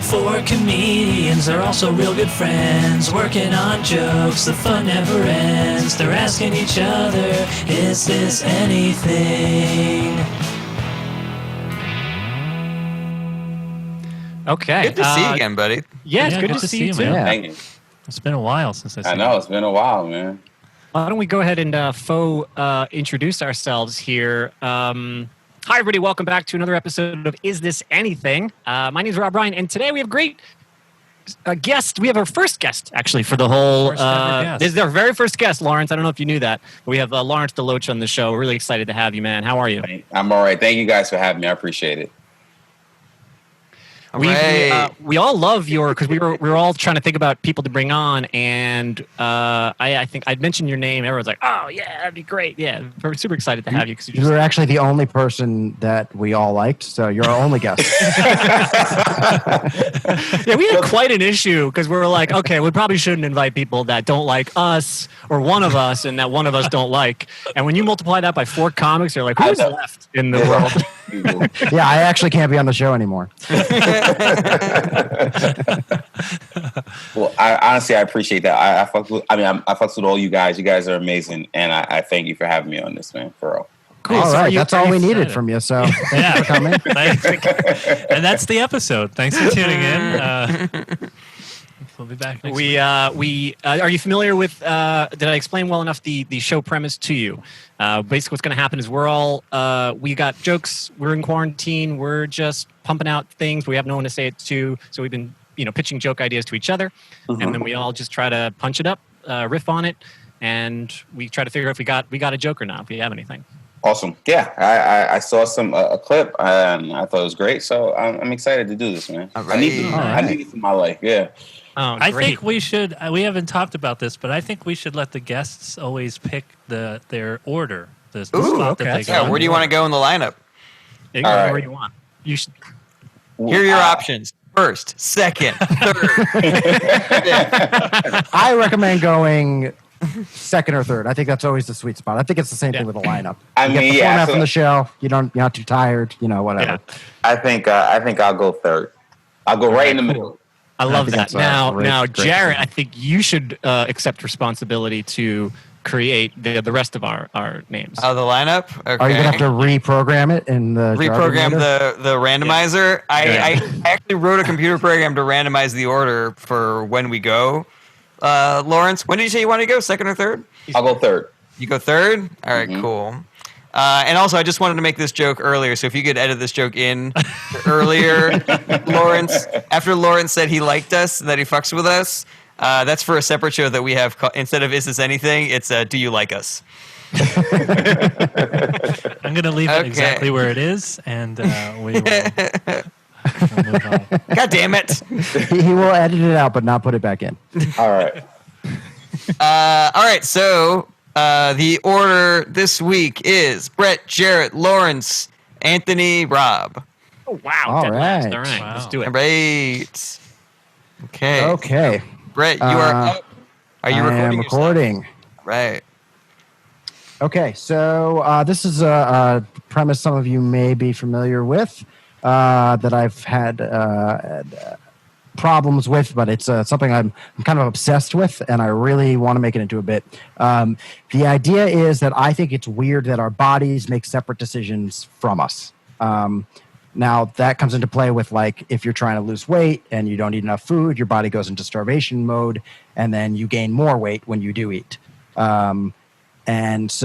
Four comedians are also real good friends, working on jokes, the fun never ends. They're asking each other, is this anything? Okay. Good to see you again, buddy. Yeah, it's good to see you too. man. Thank you. It's been a while since I know, it's been a while, man. Why don't we go ahead and introduce ourselves here. Hi, everybody. Welcome back to another episode of Is This Anything? My name is Rob Ryan, and today we have great guest. We have our first guest, actually, for the whole... This is our very first guest, Lawrence. I don't know if you knew that. But we have Lawrence DeLoach on the show. We're really excited to have you, man. How are you? I'm all right. Thank you guys for having me. I appreciate it. We all love your, because we were all trying to think about people to bring on, and I think I'd mentioned your name. Everyone's like, "Oh yeah, that'd be great." Yeah, we're super excited to have you. You were actually the only person that we all liked, so you're our only guest. Yeah, we had quite an issue because we were like, okay, we probably shouldn't invite people that don't like us or one of us, and that one of us don't like. And when you multiply that by 4 comics, you're like, who's left in the world? Yeah, I actually can't be on the show anymore. Well, I appreciate that. I fuck with all you guys. You guys are amazing, and I thank you for having me on this, man. For real. Cool. All right, that's all we needed from you. So thanks for coming. And that's the episode. Thanks for tuning in. We'll be back next week. Are you familiar with? Did I explain well enough the show premise to you? Basically, what's going to happen is we got jokes. We're in quarantine. We're just pumping out things. We have no one to say it to, so we've been pitching joke ideas to each other, and then we all just try to punch it up, riff on it, and we try to figure out if we got a joke or not. If we have anything. Awesome. Yeah, I saw a clip and I thought it was great. So I'm excited to do this, man. Right. I need it for my life. Yeah. Oh, I think we should. We haven't talked about this, but I think we should let the guests always pick their order. The spot that they go. Yeah, where do you want to go in the lineup? You can go where you want. You should. Here are your options. First, second, third. I recommend going second or third. I think that's always the sweet spot. I think it's the same thing with the lineup. You get the format from the show. You're not too tired. Whatever. Yeah. I think I'll go third. I'll go right in the middle. I love that. Now, great Jarret, I think you should accept responsibility to create the rest of our names. Oh, the lineup? Okay. Are you gonna have to reprogram it in the reprogram the randomizer? Yeah. I actually wrote a computer program to randomize the order for when we go. Lawrence, when did you say you want to go? Second or third? I'll go third. You go third? All right, cool. And also, I just wanted to make this joke earlier, so if you could edit this joke in earlier, Lawrence, after Lawrence said he liked us and that he fucks with us, that's for a separate show that we have. Instead of Is This Anything, it's Do You Like Us? I'm going to leave it exactly where it is, and we will move on. God damn it. He will edit it out, but not put it back in. All right. All right, so the order this week is Brett, Jarret, Lawrence, Anthony, Rob. Oh, wow. All right. All right, let's do it. All right. Okay. Brett, you are up. Are you recording? I am recording. Right. Okay, so this is a premise some of you may be familiar with that I've had problems with, but it's something I'm kind of obsessed with, and I really want to make it into a bit. The idea is that I think it's weird that our bodies make separate decisions from us. Now, that comes into play with, like, if you're trying to lose weight and you don't eat enough food, your body goes into starvation mode, and then you gain more weight when you do eat. And it's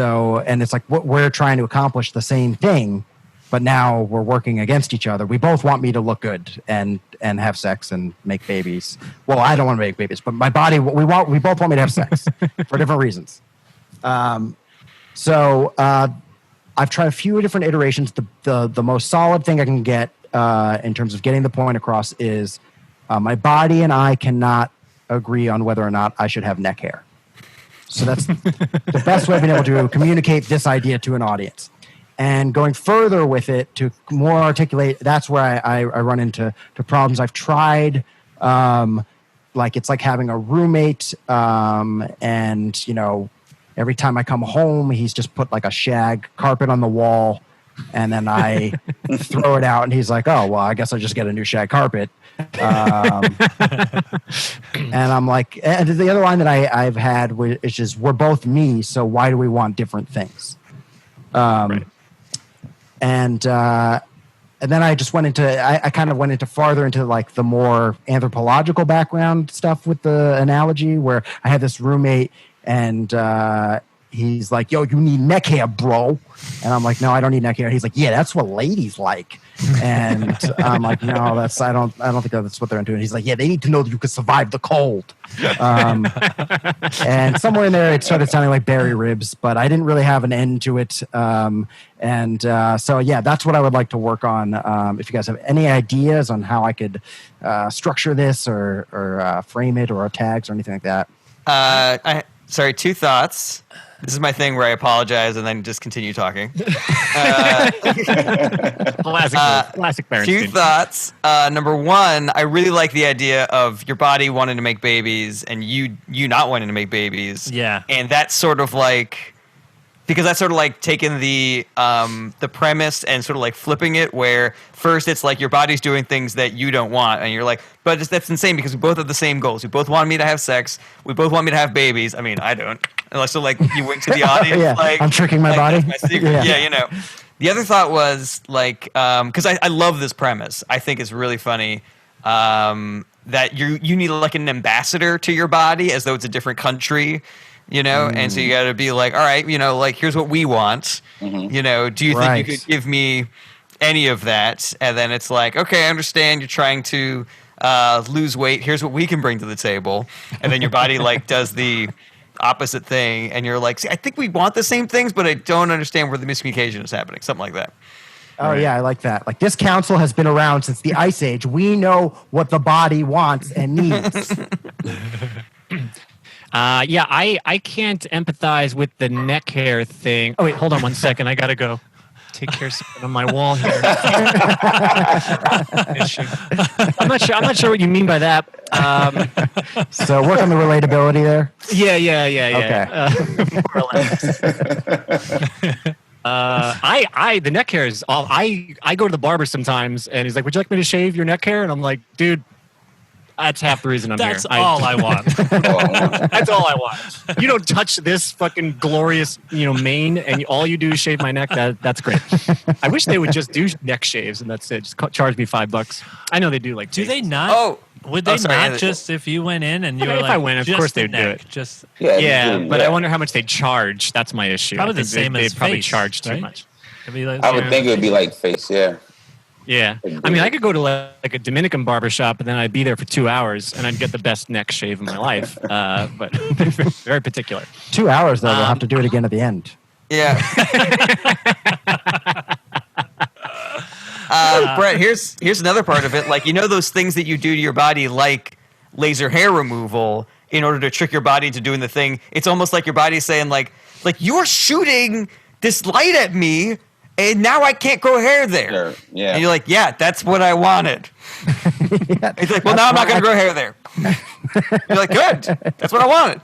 like we're trying to accomplish the same thing, but now we're working against each other. We both want me to look good and have sex and make babies. Well, I don't want to make babies, but my body, we both want me to have sex for different reasons. I've tried a few different iterations. The most solid thing I can get in terms of getting the point across is my body and I cannot agree on whether or not I should have neck hair. So that's the best way of being able to communicate this idea to an audience. And going further with it to more articulate, that's where I run into problems. I've tried, it's like having a roommate, and every time I come home, he's just put like a shag carpet on the wall, And then I throw it out, and he's like, "Oh, well, I guess I'll just get a new shag carpet." And I'm like, and the other line that I've had is just, "We're both me, so why do we want different things?" Right. And then I just went into, I kind of went into farther into like the more anthropological background stuff with the analogy, where I had this roommate, and he's like, "Yo, you need neck hair, bro." And I'm like, "No, I don't need neck hair." He's like, "Yeah, that's what ladies like." And I'm like, "No, I don't think that's what they're into." And he's like, "Yeah, they need to know that you can survive the cold." And somewhere in there, it started sounding like berry ribs, but I didn't really have an end to it. So yeah, that's what I would like to work on. If you guys have any ideas on how I could structure this or frame it or tags or anything like that. Sorry, 2 thoughts. This is my thing where I apologize and then just continue talking. Classic Berenstein. 2 thoughts. Number 1, I really like the idea of your body wanting to make babies and you not wanting to make babies. Yeah. And that's sort of like, because that's sort of like taking the premise and sort of like flipping it, where first it's like your body's doing things that you don't want, and you're like, but that's insane because we both have the same goals. We both want me to have sex. We both want me to have babies. I mean, I don't. Unless so like you wink to the audience. Yeah, like, I'm tricking my body. That's my secret. Yeah, you know. The other thought was like, because I love this premise. I think it's really funny. That you need like an ambassador to your body as though it's a different country. You know, and so you got to be like, all right, you know, like here's what we want. You know, do you think you could give me any of that? And then it's like, okay, I understand you're trying to lose weight. Here's what we can bring to the table. And then your body like does the opposite thing, and you're like, see, I think we want the same things, but I don't understand where the miscommunication is happening. Something like that. Oh, yeah, I like that. Like, this council has been around since the Ice Age. We know what the body wants and needs. Yeah, I can't empathize with the neck hair thing. Oh wait, hold on 1 second. I gotta go take care of something on my wall here. I'm not sure what you mean by that. So work on the relatability there. Yeah. Okay. More or less. The neck hair is all. I go to the barber sometimes, and he's like, "Would you like me to shave your neck hair?" And I'm like, "Dude, that's half the reason I'm here. That's all I want. That's all I want. You don't touch this fucking glorious, mane, and all you do is shave my neck. That's great. I wish they would just do neck shaves, and that's it. Just charge me $5. I know they do like. Do they not? Oh, would they sorry, not just if you went in and you were if like, I went, of just course the they'd do neck, it. Just Yeah, but I wonder how much they'd charge. That's my issue. Probably I think the same they'd as probably face, charge too right? much. it'd be like, I would think it would be like face, yeah. Yeah, I mean, I could go to like a Dominican barbershop and then I'd be there for 2 hours and I'd get the best neck shave of my life. But very particular. 2 hours, though. We'll have to do it again at the end. Yeah. Brett, here's another part of it. Like, those things that you do to your body, like laser hair removal, in order to trick your body into doing the thing. It's almost like your body's saying, like you're shooting this light at me, and now I can't grow hair there. Sure. Yeah. And you're like, yeah, that's what I wanted. It's like, well, now I'm not going to grow hair there. You're like, good. That's what I wanted.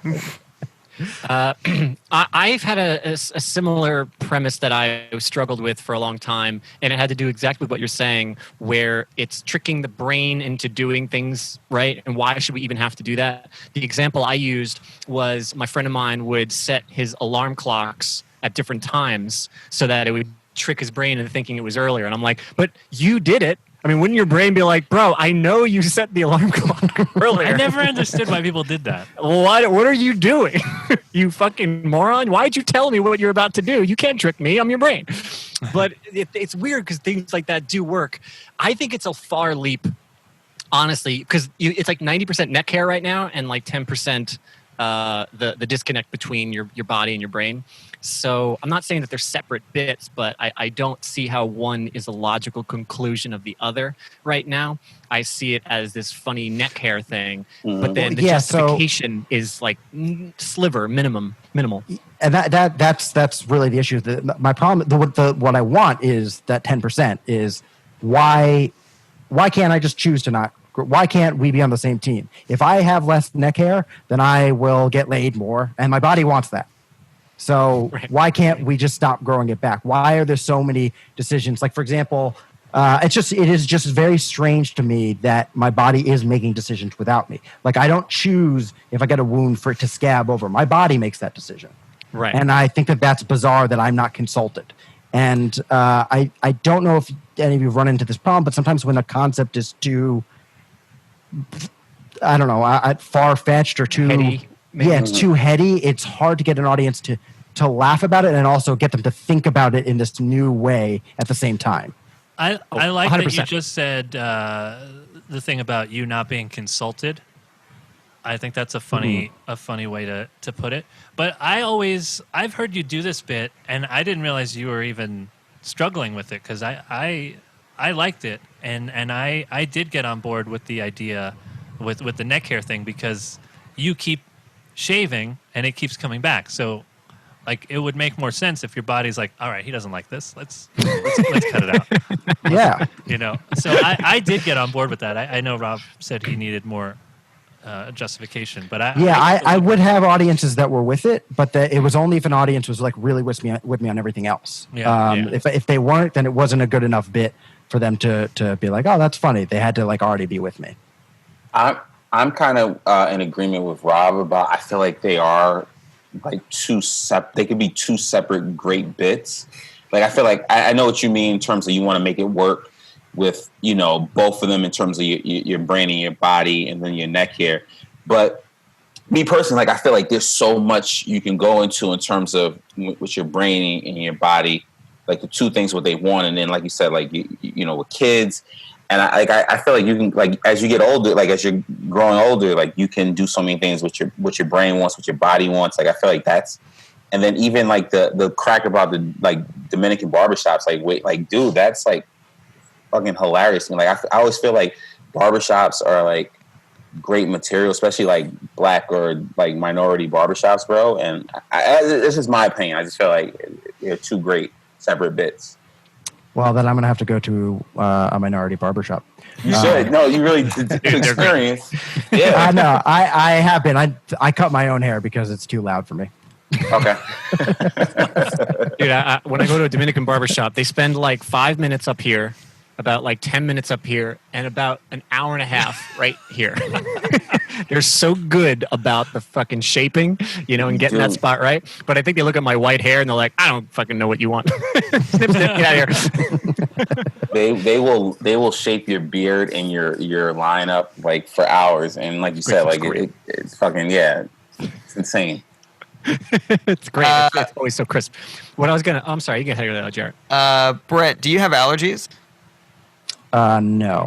I've had a similar premise that I struggled with for a long time, and it had to do exactly with what you're saying, where it's tricking the brain into doing things, right? And why should we even have to do that? The example I used was my friend of mine would set his alarm clocks at different times so that it would trick his brain into thinking it was earlier. And I'm like, but you did it. I mean, wouldn't your brain be like, bro, I know you set the alarm clock earlier. I never understood why people did that. What are you doing? You fucking moron. Why'd you tell me what you're about to do? You can't trick me. I'm your brain. But it's weird because things like that do work. I think it's a far leap, honestly, because it's like 90% neck hair right now and like 10% the disconnect between your body and your brain. So I'm not saying that they're separate bits, but I don't see how one is a logical conclusion of the other right now. I see it as this funny neck hair thing, but then the justification is like minimal. And that's really the issue. My problem, what I want is that 10% is why can't I just choose to not? Why can't we be on the same team? If I have less neck hair, then I will get laid more, and my body wants that. So why can't we just stop growing it back? Why are there so many decisions? Like, for example, it is just very strange to me that my body is making decisions without me. Like, I don't choose if I get a wound for it to scab over. My body makes that decision. Right. And I think that that's bizarre that I'm not consulted. And I don't know if any of you run into this problem, but sometimes when a concept is too, I don't know, far-fetched or too heady, maybe. Yeah, it's too heady. It's hard to get an audience to laugh about it and also get them to think about it in this new way at the same time. I like 100%. that you just said the thing about you not being consulted. I think that's a funny way to put it. But I've heard you do this bit, and I didn't realize you were even struggling with it because I liked it, and I did get on board with the idea with the neck hair thing because you keep shaving and it keeps coming back. So like it would make more sense if your body's like, all right, he doesn't like this. Let's cut it out. Yeah. You know. So I did get on board with that. I know Rob said he needed more justification, but I would have audiences that were with it, but it was only if an audience was like really with me on everything else. If they weren't, then it wasn't a good enough bit for them to be like, oh, that's funny. They had to like already be with me. I'm kind of in agreement with Rob about. I feel like they are like they could be two separate great bits. Like I feel like I know what you mean in terms of you want to make it work with, you know, both of them in terms of your brain and your body and then your neck hair. But me personally, like I feel like there's so much you can go into in terms of with your brain and your body, like the two things what they want. And then like you said, like you know, with kids. And I feel like you can, like, as you get older, like as you're growing older, like you can do so many things with your brain wants, what your body wants. Like I feel like that's, and then even like the crack about the like Dominican barbershops, like wait, like dude, that's like fucking hilarious to me. Like I always feel like barbershops are like great material, especially like black or like minority barbershops, bro. And this is my opinion. I just feel like they're two great separate bits. Well, then I'm going to have to go to a minority barbershop. You should. No, you really to experience. Yeah. I know. I have been. I cut my own hair because it's too loud for me. Okay. Dude, when I go to a Dominican barbershop, they spend like 5 minutes up here, about like 10 minutes up here, and about an hour and a half right here. They're so good about the fucking shaping, you know, and getting that spot right. But I think they look at my white hair and they're like, I don't fucking know what you want. Snip, snip, get out of here. They will shape your beard and your lineup like for hours. And like you said, like it's fucking, yeah, it's insane. It's great. It's always so crisp. I'm sorry, you can hear that, Jarret. Brett, do you have allergies? No.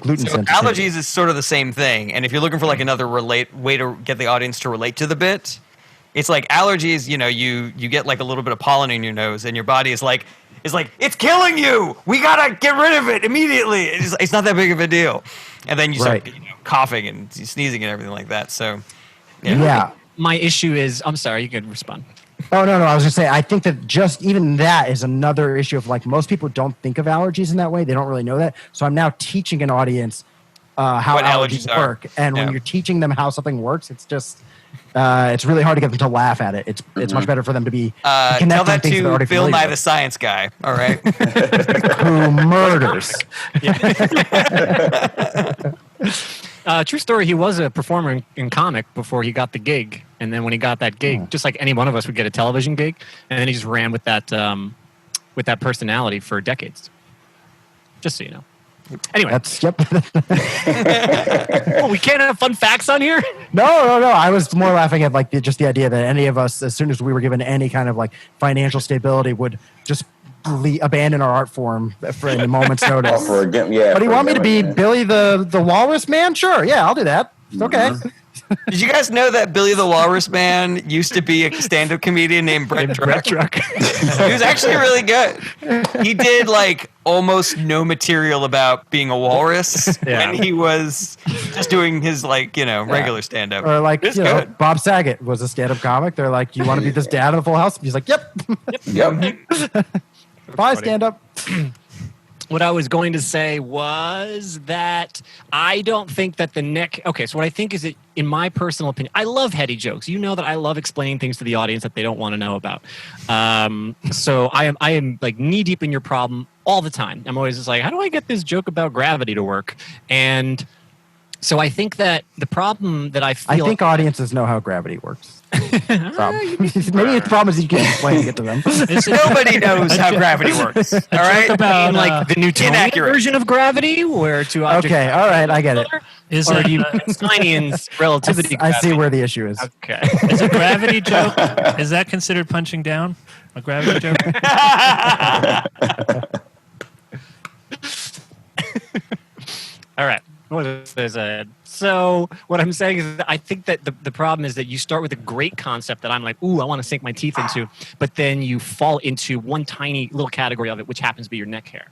Gluten so sensitivity. allergies is sort of the same thing, and if you're looking for like another way to get the audience to relate to the bit, it's like allergies. You know, you get like a little bit of pollen in your nose, and your body is like it's killing you. We gotta get rid of it immediately. It's not that big of a deal, and then you start coughing and sneezing and everything like that. So yeah. My issue is, I'm sorry, you can respond. Oh, no. I was going to say, I think that just even that is another issue of like most people don't think of allergies in that way. They don't really know that. So I'm now teaching an audience how allergies work. And when you're teaching them how something works, it's just, it's really hard to get them to laugh at it. It's much better for them to be connected. Tell that to Bill Nye the Science Guy, all right? Who murders. True story, he was a performer in comic before he got the gig. And then when he got that gig, just like any one of us would get a television gig, and then he just ran with that personality for decades. Just so you know. Anyway. We can't have fun facts on here? No. I was more laughing at like just the idea that any of us, as soon as we were given any kind of like financial stability, would just abandon our art form for a moment's notice. But do you want me to be Billy the Walrus Man? Sure. Yeah, I'll do that. Okay. Did you guys know that Billy the Walrus Man used to be a stand-up comedian named Brett Druck? He was actually really good. He did like almost no material about being a walrus when he was just doing his like, you know, regular stand-up. Or like, you know, Bob Saget was a stand-up comic. They're like, you want to be this dad of the Full House? He's like, yep. Bye, stand-up. What I was going to say was that I don't think that the neck. Okay, so what I think is that, in my personal opinion, I love heady jokes. You know that I love explaining things to the audience that they don't want to know about. So I am like knee deep in your problem all the time. I'm always just like, how do I get this joke about gravity to work? And so I think that the problem that I think audiences know how gravity works. Maybe the problem is you can't explain it to them. Nobody knows how gravity works. All right, about like the Newtonian inaccurate version of gravity, where two objects. Okay, all right, I get it. Is Or it, do you Einstein's relativity? I see where the issue is. Okay. is a gravity joke? Is that considered punching down? A gravity joke? All right. What is it? So what I'm saying is that I think that the problem is that you start with a great concept that I'm like, ooh, I want to sink my teeth into, but then you fall into one tiny little category of it, which happens to be your neck hair.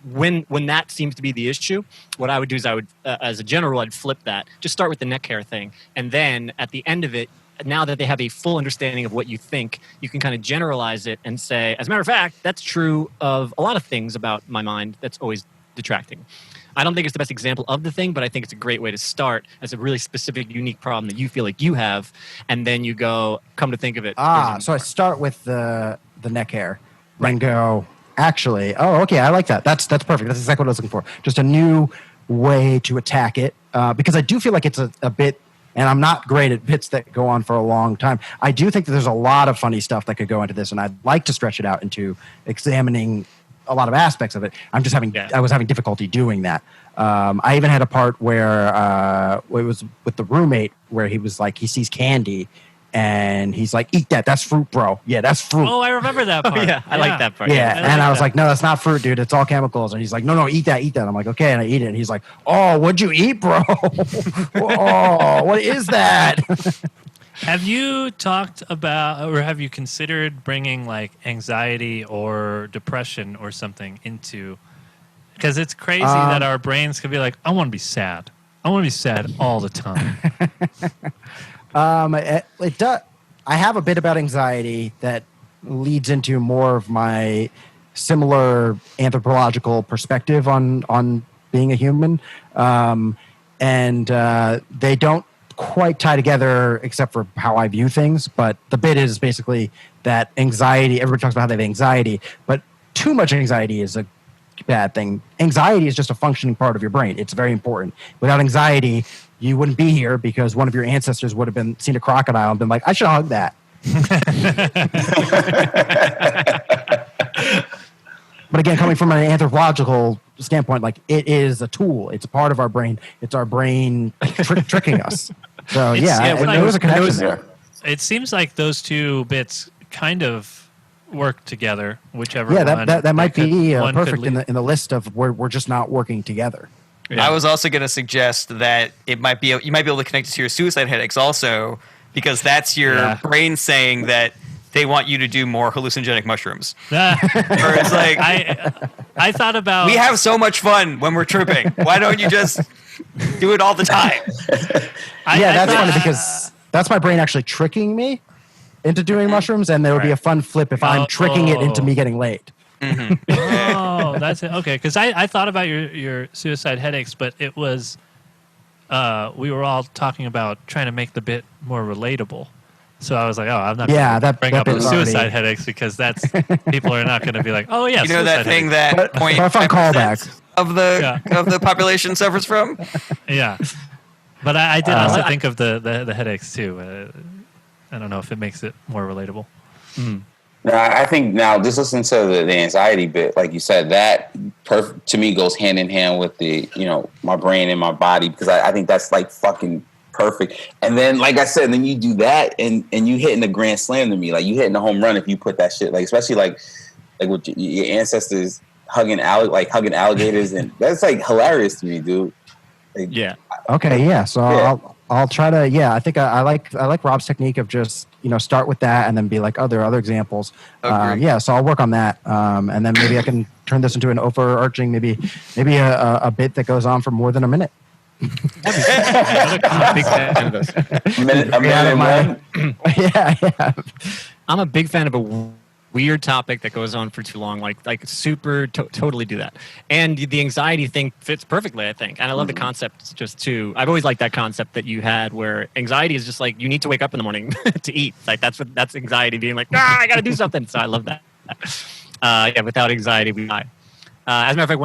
When that seems to be the issue, what I would do is I would, as a general, I'd flip that. Just start with the neck hair thing, and then at the end of it, now that they have a full understanding of what you think, you can kind of generalize it and say, as a matter of fact, that's true of a lot of things about my mind. That's always detracting. I don't think it's the best example of the thing, but I think it's a great way to start as a really specific, unique problem that you feel like you have, and then you go, come to think of it. So I start with the neck hair, then go, actually, okay, I like that. That's perfect. That's exactly what I was looking for. Just a new way to attack it, because I do feel like it's a bit, and I'm not great at bits that go on for a long time. I do think that there's a lot of funny stuff that could go into this, and I'd like to stretch it out into examining a lot of aspects of it. I was having difficulty doing that. I even had a part where it was with the roommate where he was like, he sees candy and he's like, eat that. That's fruit, bro. Yeah, that's fruit. Oh, I remember that part. I like that part. Yeah, and I was like, no, that's not fruit, dude. It's all chemicals. And he's like, no, eat that. I'm like, okay, and I eat it. And he's like, oh, what'd you eat, bro? Oh, what is that? Have you talked about, or have you considered bringing like anxiety or depression or something into? Because it's crazy that our brains could be like, I want to be sad. I want to be sad all the time. It does. I have a bit about anxiety that leads into more of my similar anthropological perspective on being a human, and they don't quite tie together except for how I view things. But the bit is basically that anxiety. Everybody talks about how they have anxiety, but too much anxiety is a bad thing. Anxiety is just a functioning part of your brain. It's very important. Without anxiety, you wouldn't be here because one of your ancestors would have seen a crocodile and been like, I should hug that. But again, coming from an anthropological standpoint, like, it is a tool. It's a part of our brain. It's our brain tricking us. So there was a connection there. It seems like those two bits kind of work together, whichever one. Yeah, that might be perfect in the list of where we're just not working together. Yeah. I was also going to suggest that you might be able to connect it to your suicide headaches also, because that's your brain saying that they want you to do more hallucinogenic mushrooms. Or it's like, I thought about, we have so much fun when we're tripping. Why don't you just do it all the time? That's funny because that's my brain actually tricking me into doing mushrooms, and there would be a fun flip if I'm tricking it into me getting laid. Mm-hmm. Oh, that's it. Okay, because I thought about your suicide headaches, but it was we were all talking about trying to make the bit more relatable. So I was like, I'm not going to bring up the suicide headaches because that's people are not going to be like, oh yeah, you know that thing that point of the population suffers from. Yeah, but I did also think of the headaches too. I don't know if it makes it more relatable. Mm. I think now just listen to the anxiety bit, like you said, that to me goes hand in hand with the, my brain and my body, because I think that's like fucking perfect. And then, like I said, then you do that and you hitting the grand slam to me, like you hitting the home run if you put that shit, like especially like with your ancestors hugging alligators, and that's like hilarious to me, dude. Like, yeah. Okay. Yeah. So I'll try to. Yeah, I think I like Rob's technique of just start with that and then be like, there are other examples. So I'll work on that, and then maybe I can turn this into an overarching, maybe a bit that goes on for more than a minute. I'm a big fan of those. A minute and one. Yeah. I'm a big fan of a weird topic that goes on for too long, like super totally do that. And the anxiety thing fits perfectly, I think. And I love the concept just too. I've always liked that concept that you had where anxiety is just like you need to wake up in the morning to eat. Like that's anxiety being like, I got to do something. So I love that. Yeah, without anxiety, we die. As a matter of fact,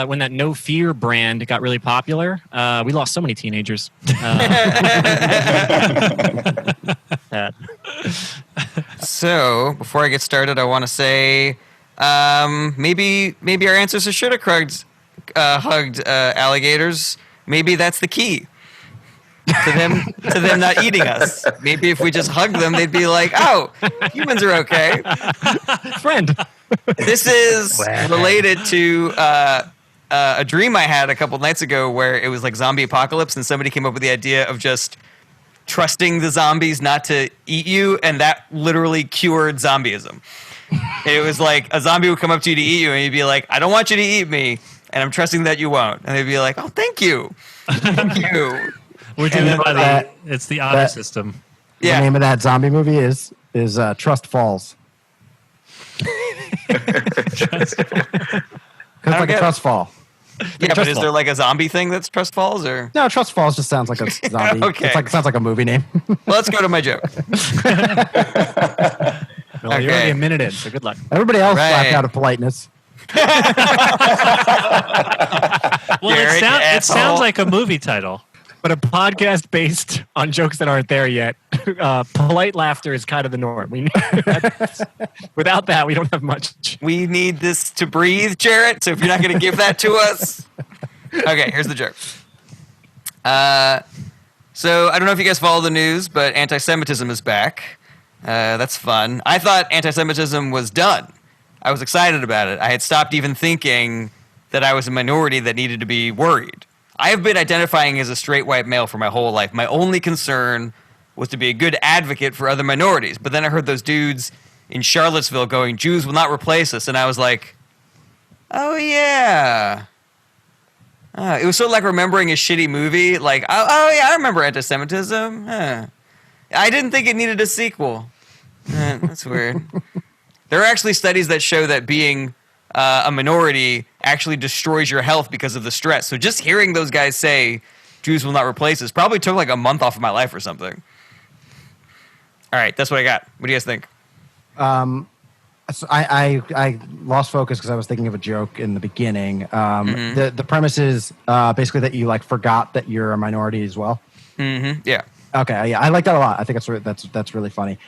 when that No Fear brand got really popular, we lost so many teenagers. So before I get started, I want to say maybe our ancestors should have hugged alligators. Maybe that's the key to them not eating us. Maybe if we just hugged them, they'd be like, "Oh, humans are okay." Friend. This is related to a dream I had a couple nights ago where it was like zombie apocalypse and somebody came up with the idea of just trusting the zombies not to eat you, and that literally cured zombieism. It was like a zombie would come up to you to eat you and you'd be like, I don't want you to eat me, and I'm trusting that you won't. And they'd be like, oh, thank you. Thank you. We're doing it by it's the honor system. Yeah. The name of that zombie movie is Trust Falls. Because like a trust fall. Yeah, but is there like a zombie thing that's Trust Falls or? No, Trust Falls just sounds like a zombie. Okay. It sounds like a movie name. Well, let's go to my joke. Well, you're already a minute in, so good luck. Everybody else Right. laughed out of politeness. Well, Derek, it sounds asshole. like a movie title. But a podcast based on jokes that aren't there yet, polite laughter is kind of the norm. Without that, we don't have much. We need this to breathe, Jarret. So if you're not going to give that to us. Okay, here's the joke. So I don't know if you guys follow the news, but anti-Semitism is back. That's fun. I thought anti-Semitism was done. I was excited about it. I had stopped even thinking that I was a minority that needed to be worried. I have been identifying as a straight white male for my whole life. My only concern was to be a good advocate for other minorities. But then I heard those dudes in Charlottesville going, Jews will not replace us. And I was like, oh, yeah. It was sort of like remembering a shitty movie. Like, oh yeah, I remember anti-Semitism. Huh. I didn't think it needed a sequel. That's weird. There are actually studies that show that being a minority actually destroys your health because of the stress. So just hearing those guys say Jews will not replace us probably took like a month off of my life or something. All right, that's what I got. What do you guys think? So I lost focus because I was thinking of a joke in the beginning. The premise is basically that you like forgot that you're a minority as well. Mm-hmm. Yeah. Okay, yeah, I like that a lot. I think that's really funny.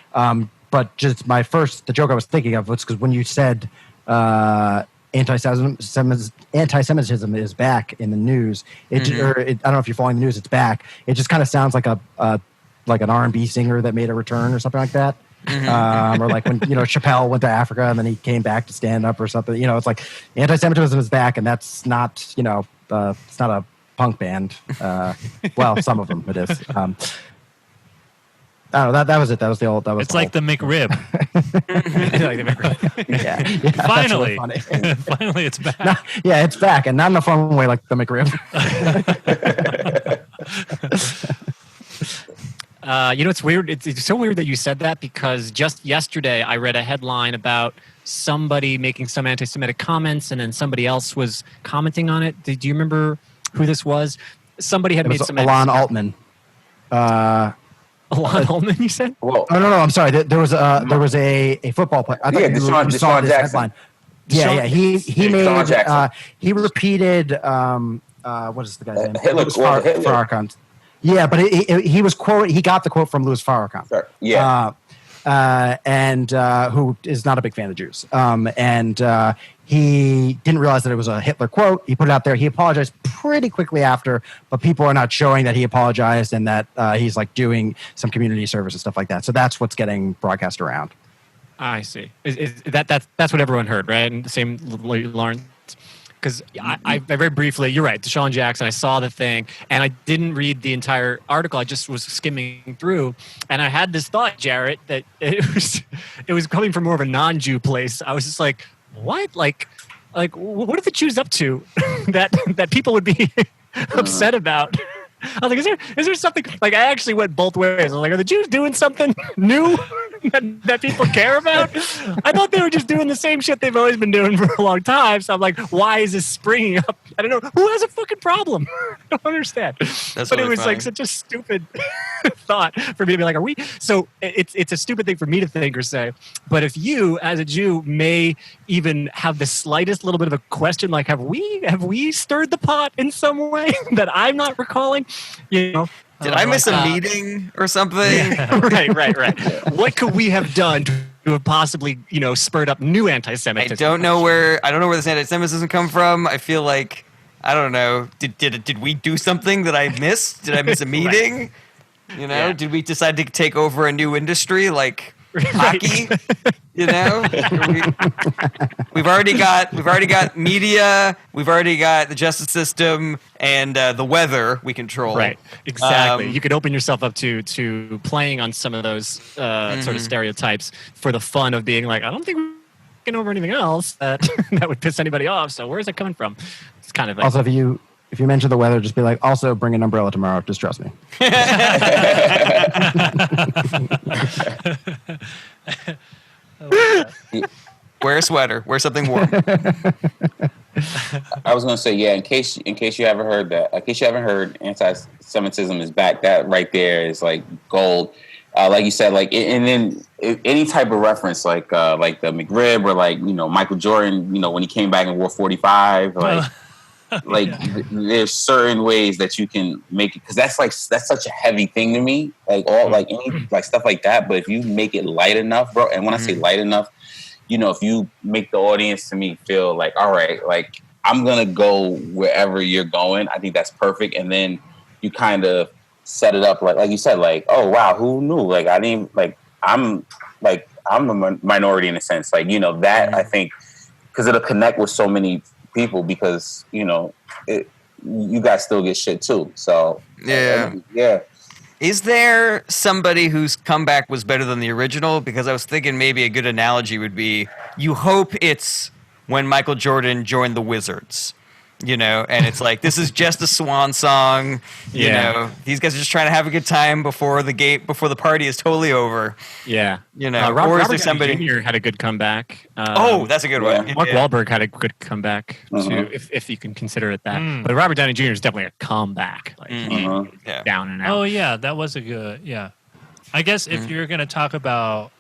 But just the joke I was thinking of was because when you said anti-Semitism is back in the news. I don't know if you're following the news. It's back. It just kind of sounds like like an R&B singer that made a return or something like that. Or like when Chappelle went to Africa and then he came back to stand up or something. It's like anti-Semitism is back, and that's not it's not a punk band. Well, some of them it is. I don't know. That was it. That was the old. That was. It's like the McRib. Yeah, Finally, really funny. finally, it's back. Yeah, it's back, and not in a fun way like the McRib. It's weird. It's so weird that you said that because just yesterday I read a headline about somebody making some anti-Semitic comments, and then somebody else was commenting on it. Do you remember who this was? Somebody had made some. Alon Altman. Alon Altman, you said? Well, Oh no, I'm sorry. There was a football player. I thought Yeah, you Deshaun saw this Jackson. headline. Yeah. He Deshaun made Jackson. he repeated what is the guy's name? Hitler. Louis Hitler. Farrakhan. Yeah, but he was quote. He got the quote from Louis Farrakhan. Sure. Yeah. And who is not a big fan of Jews. He didn't realize that it was a Hitler quote. He put it out there. He apologized pretty quickly after, but people are not showing that he apologized and that he's like doing some community service and stuff like that. So that's what's getting broadcast around. I see. That's what everyone heard, right? And the same Lawrence. Because I very briefly, you're right, Deshaun Jackson, I saw the thing, and I didn't read the entire article. I just was skimming through, and I had this thought, Jarret, that it was coming from more of a non-Jew place. I was just like, what? Like, what are the Jews up to that people would be upset about? I was like, is there something like I actually went both ways. I was like, are the Jews doing something new that people care about? I thought they were just doing the same shit they've always been doing for a long time. So I'm like, why is this springing up? I don't know. Who has a fucking problem? I don't understand. That's but it really was like funny. such a stupid thought for me to be like, are we? So it's a stupid thing for me to think or say. But if you, as a Jew, may even have the slightest little bit of a question, like, have we stirred the pot in some way that I'm not recalling? You know, Did I miss a meeting or something? right. What could we have done to have possibly, spurred up new anti-Semitism? I don't know where this anti-Semitism come from. I feel like I don't know. Did we do something that I missed? Did I miss a meeting? Yeah. Did we decide to take over a new industry like hockey? We've already got media. We've already got the justice system and the weather we control. Right. Exactly. You could open yourself up to playing on some of those sort of stereotypes for the fun of being like, I don't think we're getting over anything else that would piss anybody off. So where's it coming from? It's kind of like, Also, if you mention the weather, just be like, also bring an umbrella tomorrow. Just trust me. Wear a sweater. Wear something warm. I was gonna say, yeah. In case you haven't heard that, in case you haven't heard, anti-Semitism is back. That right there is like gold. Like you said, like, and then any type of reference, like the McRib or like Michael Jordan, when he came back and wore 45, like. There's certain ways that you can make it, because that's such a heavy thing to me, like any stuff like that. But if you make it light enough, bro, and when I say light enough, if you make the audience to me feel like, all right, like I'm gonna go wherever you're going, I think that's perfect. And then you kind of set it up like you said, like, oh wow, who knew? Like I didn't I'm a minority in a sense, like that. I think because it'll connect with so many people, because you guys still get shit too. So yeah. Is there somebody whose comeback was better than the original? Because I was thinking maybe a good analogy would be, you hope it's when Michael Jordan joined the Wizards. And it's like, this is just a swan song. These guys are just trying to have a good time before the party is totally over. Yeah. Or is there somebody Jr. had a good comeback. That's a good one. Mark Wahlberg had a good comeback too, if you can consider it that. But Robert Downey Jr. is definitely a comeback. Like down and out. Oh yeah, that was a good. Yeah, I guess if you're going to talk about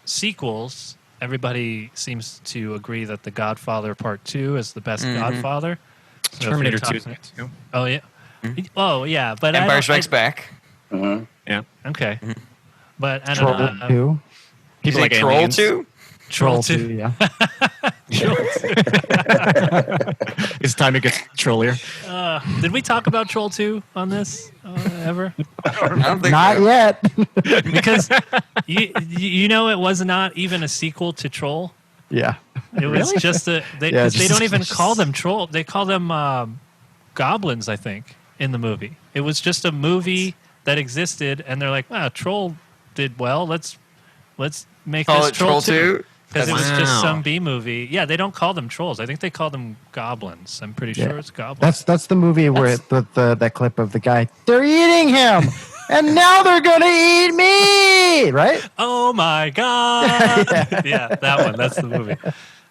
sequels, everybody seems to agree that The Godfather Part 2 is the best Godfather. So Terminator 2 is good too. Oh yeah. Oh yeah, but Empire Strikes Back. Yeah. Okay. But I Troll don't know. 2. People like Troll aliens. 2? Troll 2. 2, yeah. It's time to get trollier. Did we talk about Troll 2 on this ever? I don't think Not so. yet. Because it was not even a sequel to Troll. Yeah. It was just they don't even call them troll. They call them goblins, I think, in the movie. It was just a movie that existed, and they're like, wow, Troll did well. Let's make Call this it Troll 2? Because it was Wow. just some B movie. Yeah, they don't call them trolls. I think they call them goblins. I'm pretty sure it's goblins. That's the movie where that clip of the guy, they're eating him, and now they're gonna eat me, right? Oh my god! Yeah, that one. That's the movie.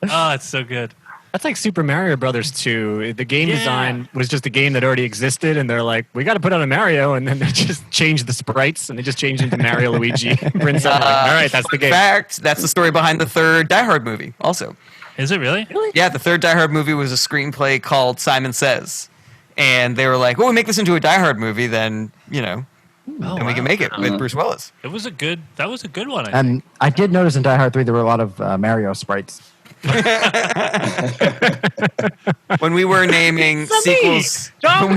Oh, it's so good. That's like Super Mario Brothers 2. The game design was just a game that already existed, and they're like, we got to put out a Mario, and then they just changed the sprites, and they just changed into Mario, Luigi, Prince. All right, that's the game. In fact, that's the story behind the third Die Hard movie, also. Is it really? Yeah, the third Die Hard movie was a screenplay called Simon Says. And they were like, well, we make this into a Die Hard movie, then, and we can make it with Bruce Willis. That was a good one, I think. And I did notice in Die Hard 3 there were a lot of Mario sprites. When we were naming sequels, when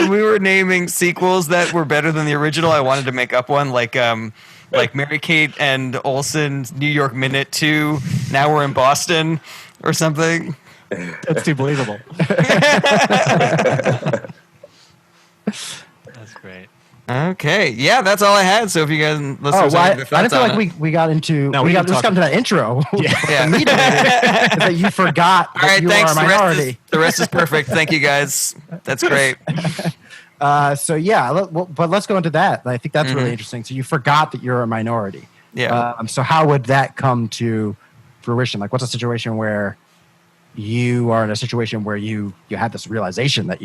we were naming sequels that were better than the original, I wanted to make up one like Mary-Kate and Olsen's New York Minute 2, Now We're in Boston, or something. That's too believable. That's great. Okay. Okay. Yeah, that's all I had. So if you guys listeners Oh, well, have I any thoughts didn't feel on like it. we got into. No, we we got didn't just talk come to that intro. Yeah. The meat of it is that you forgot All that right, you thanks. are a minority. The rest is perfect. Thank you, guys. That's great. So yeah, but let's go into that. I think that's really interesting. So you forgot that you're a minority. Yeah. So how would that come to fruition? Like, what's a situation where you are in a situation where you had this realization that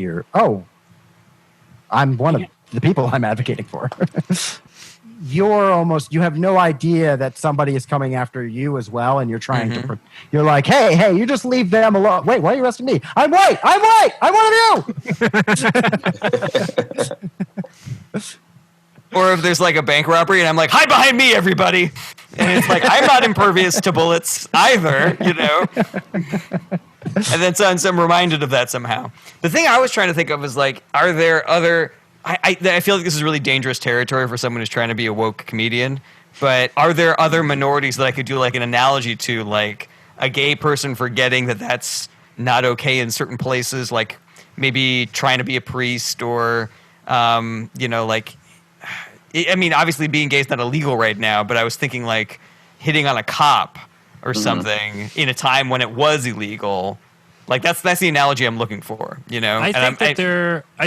I'm one of the people I'm advocating for. You have no idea that somebody is coming after you as well, and you're trying to. You're like, hey, you just leave them alone. Wait, why are you arresting me? I'm white. I want you. Or if there's like a bank robbery and I'm like, hide behind me, everybody. And it's like, I'm not impervious to bullets either, you know? And then I'm reminded of that somehow. The thing I was trying to think of is like, are there other... I feel like this is really dangerous territory for someone who's trying to be a woke comedian, but are there other minorities that I could do like an analogy to, like a gay person forgetting that that's not okay in certain places, like maybe trying to be a priest or, you know, like... I mean, obviously being gay is not illegal right now, but I was thinking like hitting on a cop or something in a time when it was illegal. Like that's the analogy I'm looking for, you know? I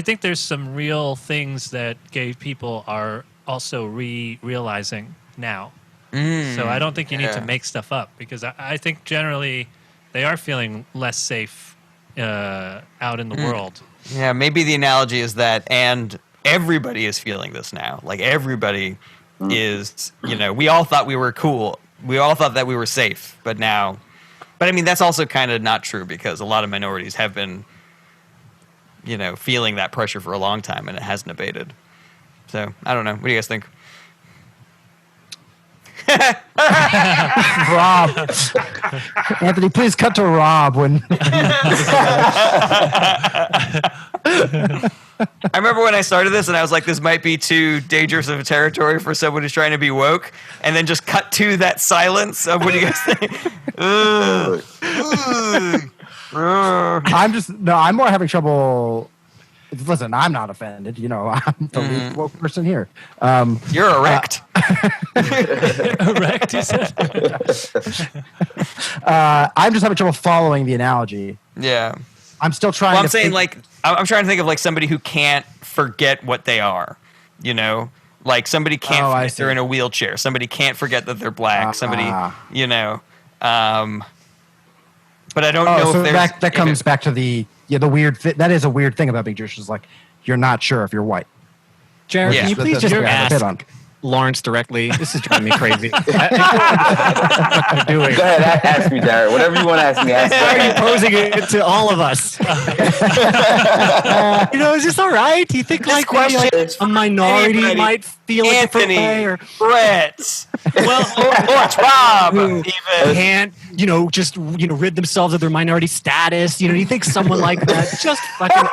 think there's some real things that gay people are also realizing now. So I don't think you need to make stuff up, because I think generally they are feeling less safe out in the world. Yeah, maybe the analogy is that, and everybody is feeling this now. Like everybody is, you know, we all thought we were cool. We all thought that we were safe, but now, but I mean, that's also kind of not true, because a lot of minorities have been, you know, feeling that pressure for a long time and it hasn't abated. So I don't know. What do you guys think? Rob, Anthony, please cut to Rob when. I remember when I started this and I was like, this might be too dangerous of a territory for someone who's trying to be woke, and then just cut to that silence of what do you guys think? I'm more having trouble. Listen, I'm not offended. You know, I'm the least woke person here. You're erect. Erect, you said? I'm just having trouble following the analogy. Yeah. I'm still trying. Well, I'm saying like I'm trying to think of like somebody who can't forget what they are. You know, like somebody can't forget they're in a wheelchair. Somebody can't forget that they're black. Somebody, you know. But I don't know so if there's that comes back to the weird. That is a weird thing about being Jewish. Is like you're not sure if you're white. Jarret, Yeah. can you please just ask Lawrence directly? This is driving me crazy. What are you doing? Go ahead, ask me, Jarret. Whatever you want to ask me, ask me. Why are you posing it to all of us? You know, is this all right? Do you think like maybe like a minority Anybody, might feel a different Anthony, way? Or Brett, Lawrence, Rob, who even. can't, you know, just rid themselves of their minority status? You know, do you think someone like that just fucking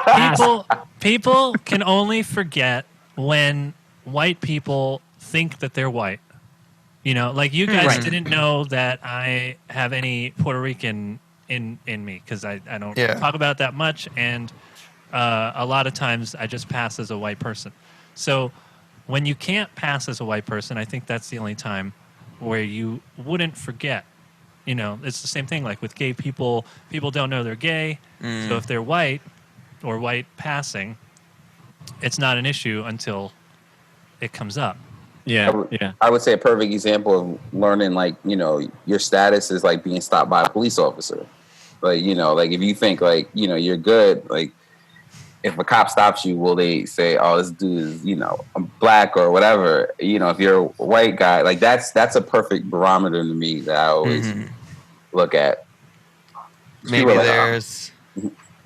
People can only forget when white people think that they're white. You know, like you guys didn't know that I have any Puerto Rican in me, because I don't talk about it that much, and a lot of times I just pass as a white person. So when you can't pass as a white person, I think that's the only time where you wouldn't forget. You know, it's the same thing like with gay people. People don't know they're gay, so if they're white or white passing, it's not an issue until it comes up. I would say a perfect example of learning, like, you know, your status is like being stopped by a police officer. Like, you know, like if you think like, you know, you're good, like if a cop stops you, will they say, oh, this dude is, you know, I'm black or whatever? You know, if you're a white guy, like that's a perfect barometer to me that I always look at. Maybe there's,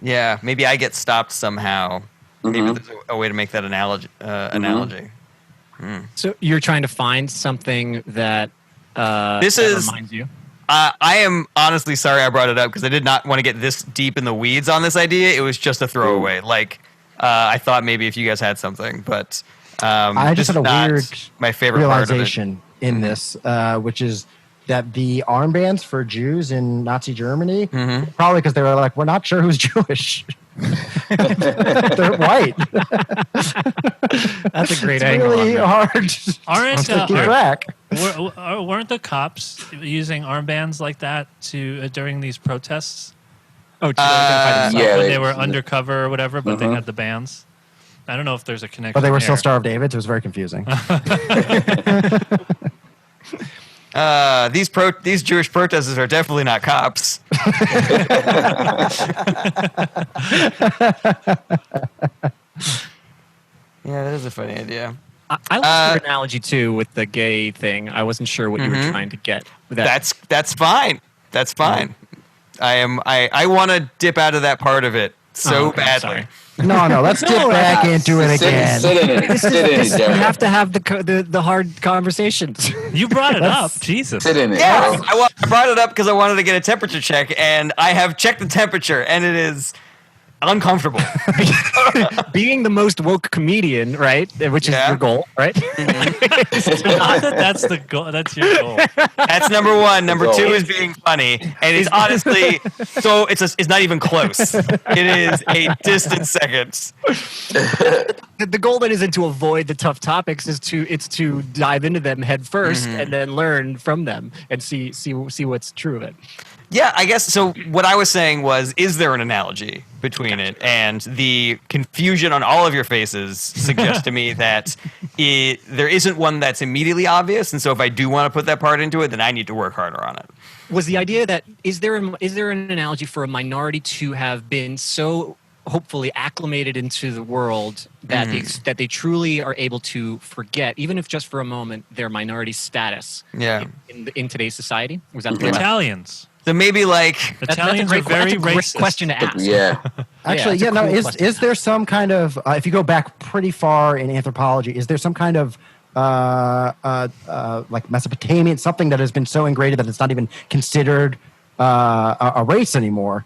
maybe I get stopped somehow. Maybe there's a way to make that analogy. So you're trying to find something that reminds you. I am honestly sorry I brought it up, because I did not want to get this deep in the weeds on this idea. It was just a throwaway. Like I thought maybe if you guys had something, but I just had a weird my favorite realization in this, which is that the armbands for Jews in Nazi Germany, probably because they were like, we're not sure who's Jewish. They're white. That's a great It's angle. really on that. hard Aren't to keep track. weren't the cops using armbands like that to during these protests? Oh, to identify themselves. Yeah, When they were undercover or whatever, but they had the bands. I don't know if there's a connection. But they were still there. Star of David, so it was very confusing. These Jewish protesters are definitely not cops. Yeah, that is a funny idea. I like your analogy too with the gay thing. I wasn't sure what you were trying to get. With that. That's fine. That's fine. I want to dip out of that part of it so okay, badly. sorry. No, let's get back into it again. Sit in it. Sit in it, You Jarret. have to have the hard conversations. You brought it up, Jesus. Sit in it, Yeah, bro. I brought it up because I wanted to get a temperature check, and I have checked the temperature, and it is uncomfortable. Being the most woke comedian, right? Which is Yeah. your goal, right? Not that that's the goal. That's your goal. That's number one. Number Goal. two is being funny, and it's honestly so it's not even close. It is a distant second. The goal then isn't to avoid the tough topics. It's to dive into them head 1st and then learn from them and see what's true of it. Yeah, I guess so. What I was saying was, is there an analogy between it? And the confusion on all of your faces suggests to me that there isn't one that's immediately obvious. And so if I do want to put that part into it, then I need to work harder on it. Was the idea that is there an analogy for a minority to have been so hopefully acclimated into the world that that they truly are able to forget, even if just for a moment, their minority status Yeah. in today's society? Was that the Italians. So maybe like Italians are very that's a great racist. question to ask. Yeah. Actually, it's a no. cool Is question. there some kind of if you go back pretty far in anthropology, is there some kind of like Mesopotamian something that has been so ingrained that it's not even considered a race anymore?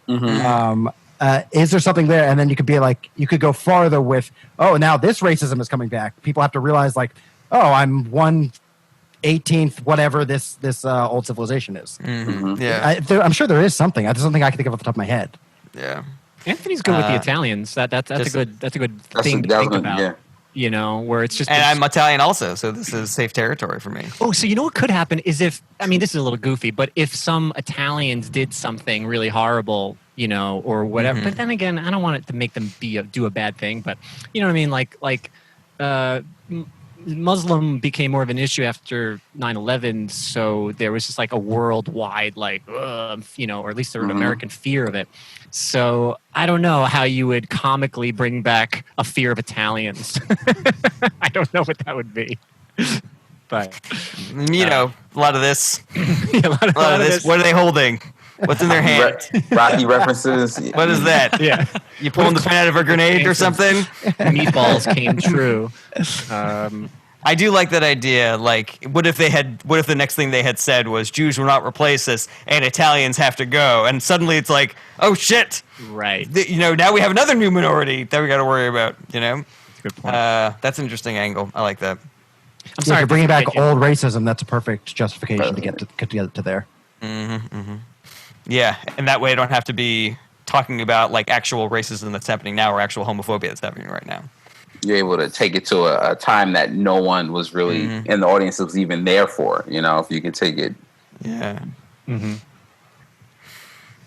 Is there something there? And then you could be like, you could go farther with, oh, now this racism is coming back. People have to realize, like, oh, I'm 1/18th, whatever this old civilization is. yeah, I'm sure there is something. There's something I can think of off the top of my head. yeah. Anthony's good with the Italians. That's a just- good That's thing to think about. yeah. You know, where it's just And I'm Italian also, so this is safe territory for me. oh, so you know what could happen is if this is a little goofy, but if some Italians did something really horrible, you know, or whatever. But then again, I don't want it to make them do a bad thing. But you know what I mean? Like Muslim became more of an issue after 9/11, so there was just like a worldwide you know, or at least there was an American fear of it. So I don't know how you would comically bring back a fear of Italians. I don't know what that would be. But You know, a lot of this. a lot A lot of this. What are they holding? What's in their hand? Rocky references. What is that? yeah. You pulling the pin out of a grenade or something? Meatballs came true. I do like that idea. Like, what if the next thing they had said was Jews will not replace us and Italians have to go? And suddenly it's like, oh shit! Right. You know, now we have another new minority that we got to worry about. You know, That's a good point. that's an interesting angle. I like that. I'm If sorry you're bringing back forget you. old racism, that's a perfect justification to get to there. Yeah, and that way I don't have to be talking about like actual racism that's happening now or actual homophobia that's happening right now. You're able to take it to a time that no one was really in the audience was even there for. You know, if you could take it. Yeah.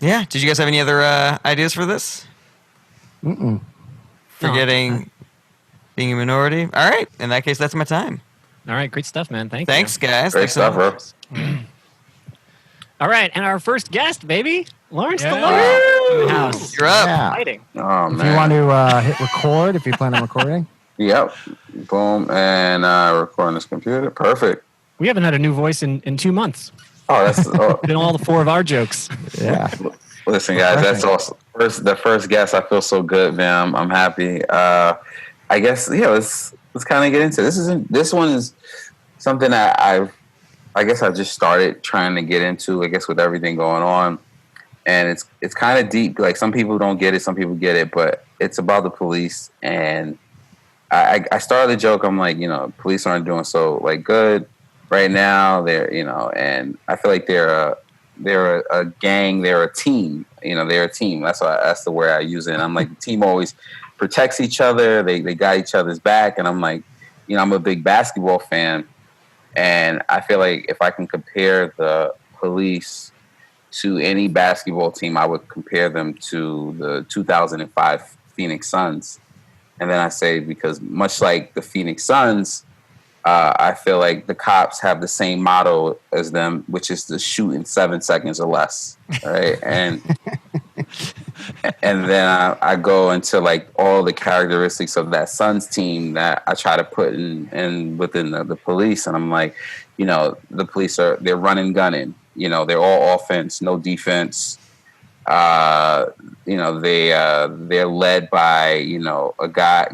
Yeah. Did you guys have any other ideas for this? Forgetting being a minority. All right. In that case, that's my time. All right, great stuff, man. Thanks, guys. Great Thanks so stuff, much. bro. All right, and our first guest, baby, Lawrence Yeah. DeLoach. in the house. You're up. Yeah. Exciting. Oh If you man. want to hit record, if you plan on recording. Yep. Boom. And record on this computer. Perfect. We haven't had a new voice in 2 months. Oh, that's. Oh, Been all the 4 of our jokes. Yeah. listen, guys, that's awesome. The first guest, I feel so good, man. I'm happy. I guess let's kind of get into it. This one is something that I guess I just started trying to get into. I guess with everything going on, and it's kind of deep. Like some people don't get it, some people get it, but it's about the police. And I started the joke. I'm like, police aren't doing so like good right now. They're and I feel like they're they're a gang, they're a team. They're a team. That's the word I use it. And I'm like, the team always protects each other. They got each other's back. And I'm like, I'm a big basketball fan, and I feel like if I can compare the police to any basketball team, I would compare them to the 2005 Phoenix Suns. And then I say, because much like the Phoenix Suns, I feel like the cops have the same motto as them, which is to shoot in 7 seconds or less, right? And then I go into like all the characteristics of that Suns team that I try to put in within the police, and I'm like, the police they're running, gunning, they're all offense, no defense. They're led by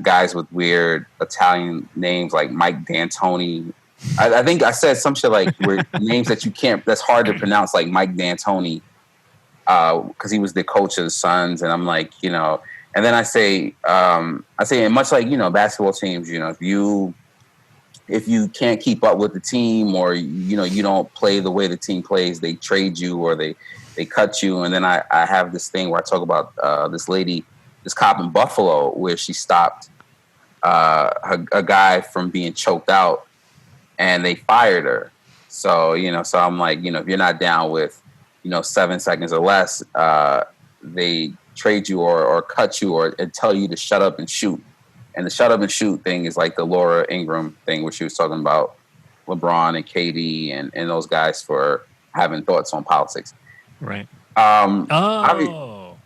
guys with weird Italian names like Mike D'Antoni. I think I said some shit like weird names that that's hard to pronounce, like Mike D'Antoni, because he was the coach of the Suns. And I'm like, and then I say, and much like basketball teams, if you can't keep up with the team, or you don't play the way the team plays, they trade you or they cut you. And then I have this thing where I talk about this cop in Buffalo, where she stopped a guy from being choked out, and they fired her. So so I'm like, if you're not down with 7 seconds or less, they trade you or cut you and tell you to shut up and shoot. And the shut up and shoot thing is like the Laura Ingraham thing, where she was talking about LeBron and KD and those guys for having thoughts on politics. Right. Oh.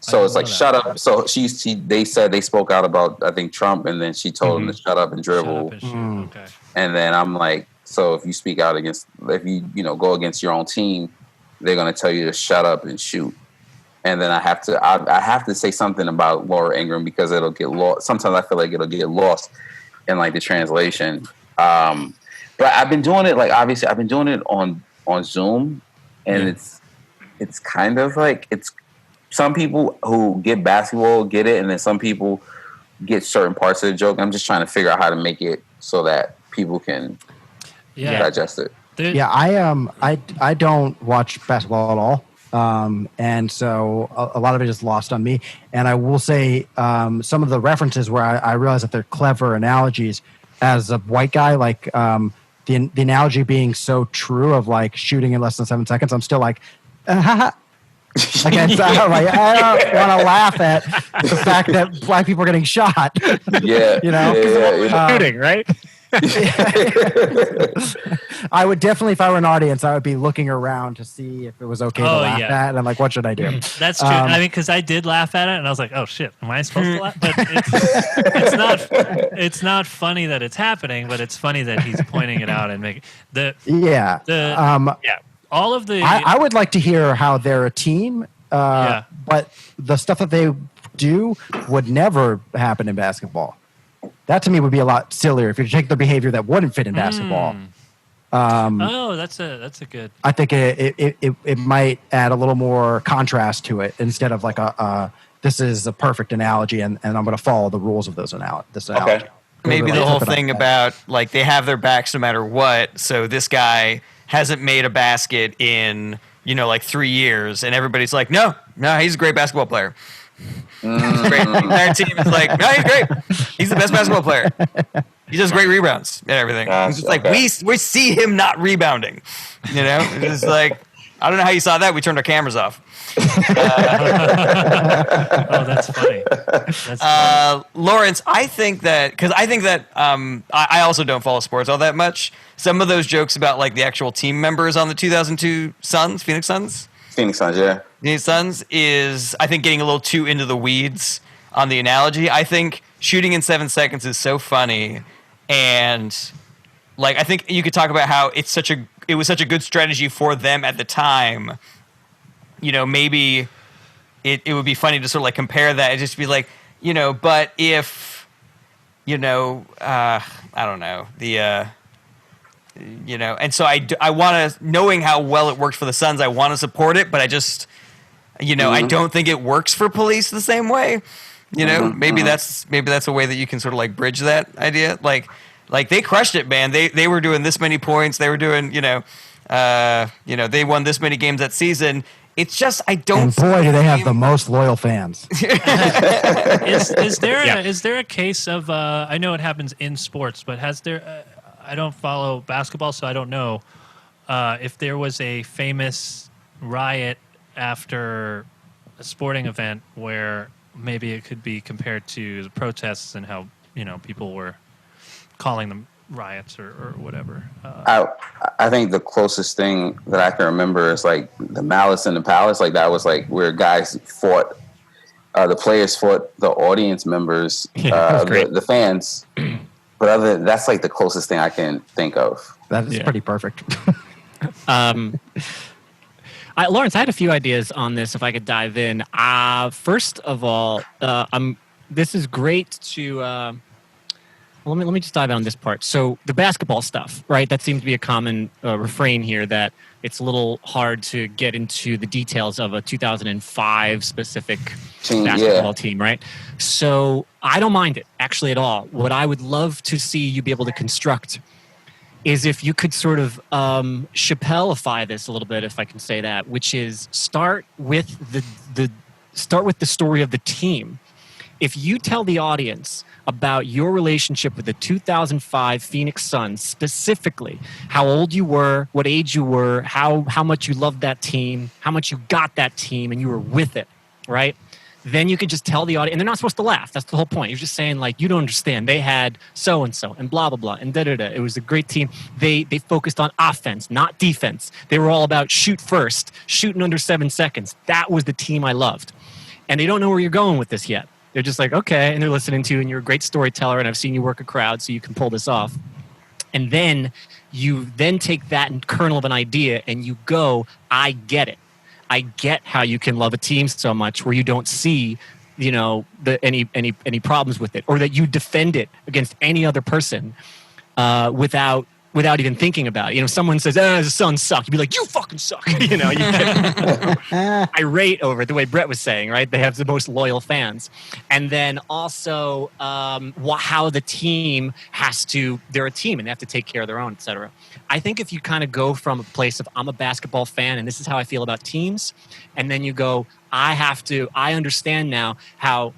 So it's like, shut up. So they said they spoke out about, I think, Trump, and then she told him to shut up and dribble. Shut up and shoot. Okay. And then I'm like, so if you speak out if you go against your own team, they're going to tell you to shut up and shoot. And then I have to say something about Laura Ingraham, because it'll get lost. Sometimes I feel like it'll get lost in like the translation. But I've been doing it, like, obviously I've been doing it on Zoom, and it's kind of like, it's some people who get basketball get it, and then some people get certain parts of the joke. I'm just trying to figure out how to make it so that people can digest it. Yeah, I don't watch basketball at all. And so a lot of it is lost on me. And I will say some of the references where I realize that they're clever analogies as a white guy, like the analogy being so true of like shooting in less than 7 seconds. I'm still like, like, I don't want to laugh at the fact that black people are getting shot. Yeah. Shooting, right? I would definitely, if I were an audience, I would be looking around to see if it was okay to laugh at, and I'm like, what should I do? That's true. I mean, because I did laugh at it, and I was like, oh shit, am I supposed to laugh? But it's not funny that it's happening, but it's funny that he's pointing it out and making all of the. I would like to hear how they're a team, but the stuff that they do would never happen in basketball. That to me would be a lot sillier if you take the behavior that wouldn't fit in basketball. That's a good. I think it might add a little more contrast to it, instead of like this is a perfect analogy, and I'm going to follow the rules of this analogy. Okay. Maybe the whole thing about like they have their backs no matter what. So this guy hasn't made a basket in like 3 years, and everybody's like, no, he's a great basketball player. Great. The entire team is like, no, he's great. He's the best basketball player. He does great rebounds and everything. It's just like we see him not rebounding. It's just like, I don't know how you saw that. We turned our cameras off. Oh, that's funny. Lawrence, I think that I also don't follow sports all that much. Some of those jokes about like the actual team members on the 2002 Phoenix Suns. Phoenix Suns, yeah. Phoenix Suns is, I think, getting a little too into the weeds on the analogy. I think shooting in 7 seconds is so funny, and like I think you could talk about how it was such a good strategy for them at the time. Maybe it would be funny to sort of like compare that and just be like, but if I don't know, and so I want to, knowing how well it worked for the Suns, I want to support it, but I just, I don't think it works for police the same way. Maybe that's a way that you can sort of like bridge that idea. Like they crushed it, man. They were doing this many points. They were doing, They won this many games that season. It's just I don't. And boy, do they have the most loyal fans. Is there a case of I know it happens in sports, but has there? I don't follow basketball, so I don't know if there was a famous riot after a sporting event where maybe it could be compared to the protests and how people were calling them riots or whatever. I think the closest thing that I can remember is like the Malice in the Palace. Like that was like where guys fought, the players fought the audience members, the fans. But that's like the closest thing I can think of. That is pretty perfect. Lawrence, I had a few ideas on this. If I could dive in. First of all, this is great to. Let me just dive in on this part. So the basketball stuff, right? That seems to be a common refrain here, that it's a little hard to get into the details of a 2005 specific basketball team, right? So I don't mind it actually at all. What I would love to see you be able to construct is if you could sort of Chappelleify this a little bit, if I can say that, which is start with the story of the team. If you tell the audience about your relationship with the 2005 Phoenix Suns, specifically how old you were, what age you were, how much you loved that team, how much you got that team, and you were with it, right? Then you could just tell the audience, and they're not supposed to laugh. That's the whole point. You're just saying, like, you don't understand. They had so-and-so and blah, blah, blah, and da-da-da. It was a great team. They focused on offense, not defense. They were all about shoot first, shooting under 7 seconds. That was the team I loved. And they don't know where you're going with this yet. They're just like, okay, and they're listening to you, and you're a great storyteller, and I've seen you work a crowd, so you can pull this off. And then you then take that kernel of an idea, and you go, I get it. I get how you can love a team so much where you don't see, any problems with it, or that you defend it against any other person without even thinking about it. If someone says, the Suns suck, you'd be like, you fucking suck. You get irate over it, the way Brett was saying, right? They have the most loyal fans. And then also how the team they're a team and they have to take care of their own, et cetera. I think if you kind of go from a place of, I'm a basketball fan and this is how I feel about teams, and then you go, I understand now how,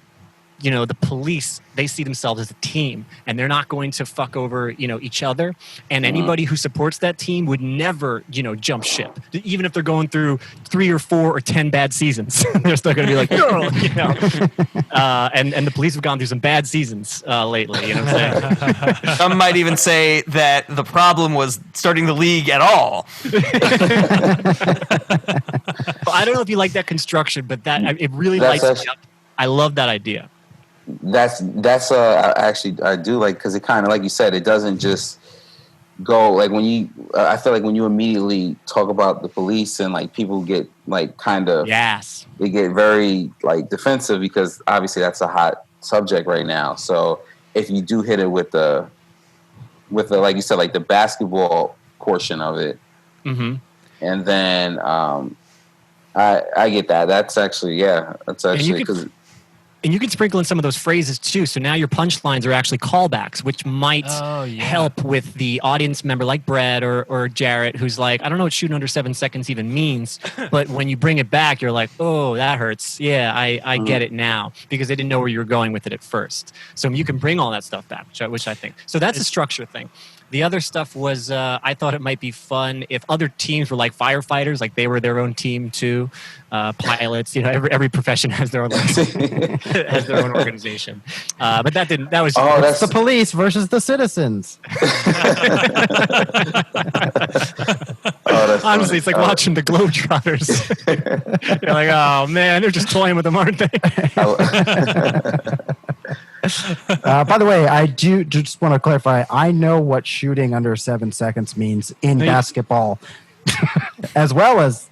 the police, they see themselves as a team and they're not going to fuck over, each other. And anybody who supports that team would never, jump ship. Even if they're going through 3 or 4 or 10 bad seasons, they're still going to be like, no, and the police have gone through some bad seasons lately. What I'm saying? Some might even say that the problem was starting the league at all. I don't know if you like that construction, but it really lights me up. I love that idea. That's actually I do like, because it kind of, like you said, it doesn't just go like when you I feel like when you immediately talk about the police and like people get like kind of they get very like defensive, because obviously that's a hot subject right now. So if you do hit it with the like you said, like the basketball portion of it, and then I get that. That's actually because. And you can sprinkle in some of those phrases too. So now your punchlines are actually callbacks, which might help with the audience member like Brett or Jarret, who's like, I don't know what shooting under 7 seconds even means. But when you bring it back, you're like, oh, that hurts. Yeah, I get it now, because they didn't know where you were going with it at first. So you can bring all that stuff back, which I think. So that's a structure thing. The other stuff was I thought it might be fun if other teams were like firefighters, like they were their own team too. Pilots, every profession has their own has their own organization. But that didn't. That was that's the police versus the citizens. Honestly, it's like watching the Globetrotters. You're like, oh man, they're just toying with them, aren't they? By the way, I do just want to clarify. I know what shooting under 7 seconds means in basketball, as well as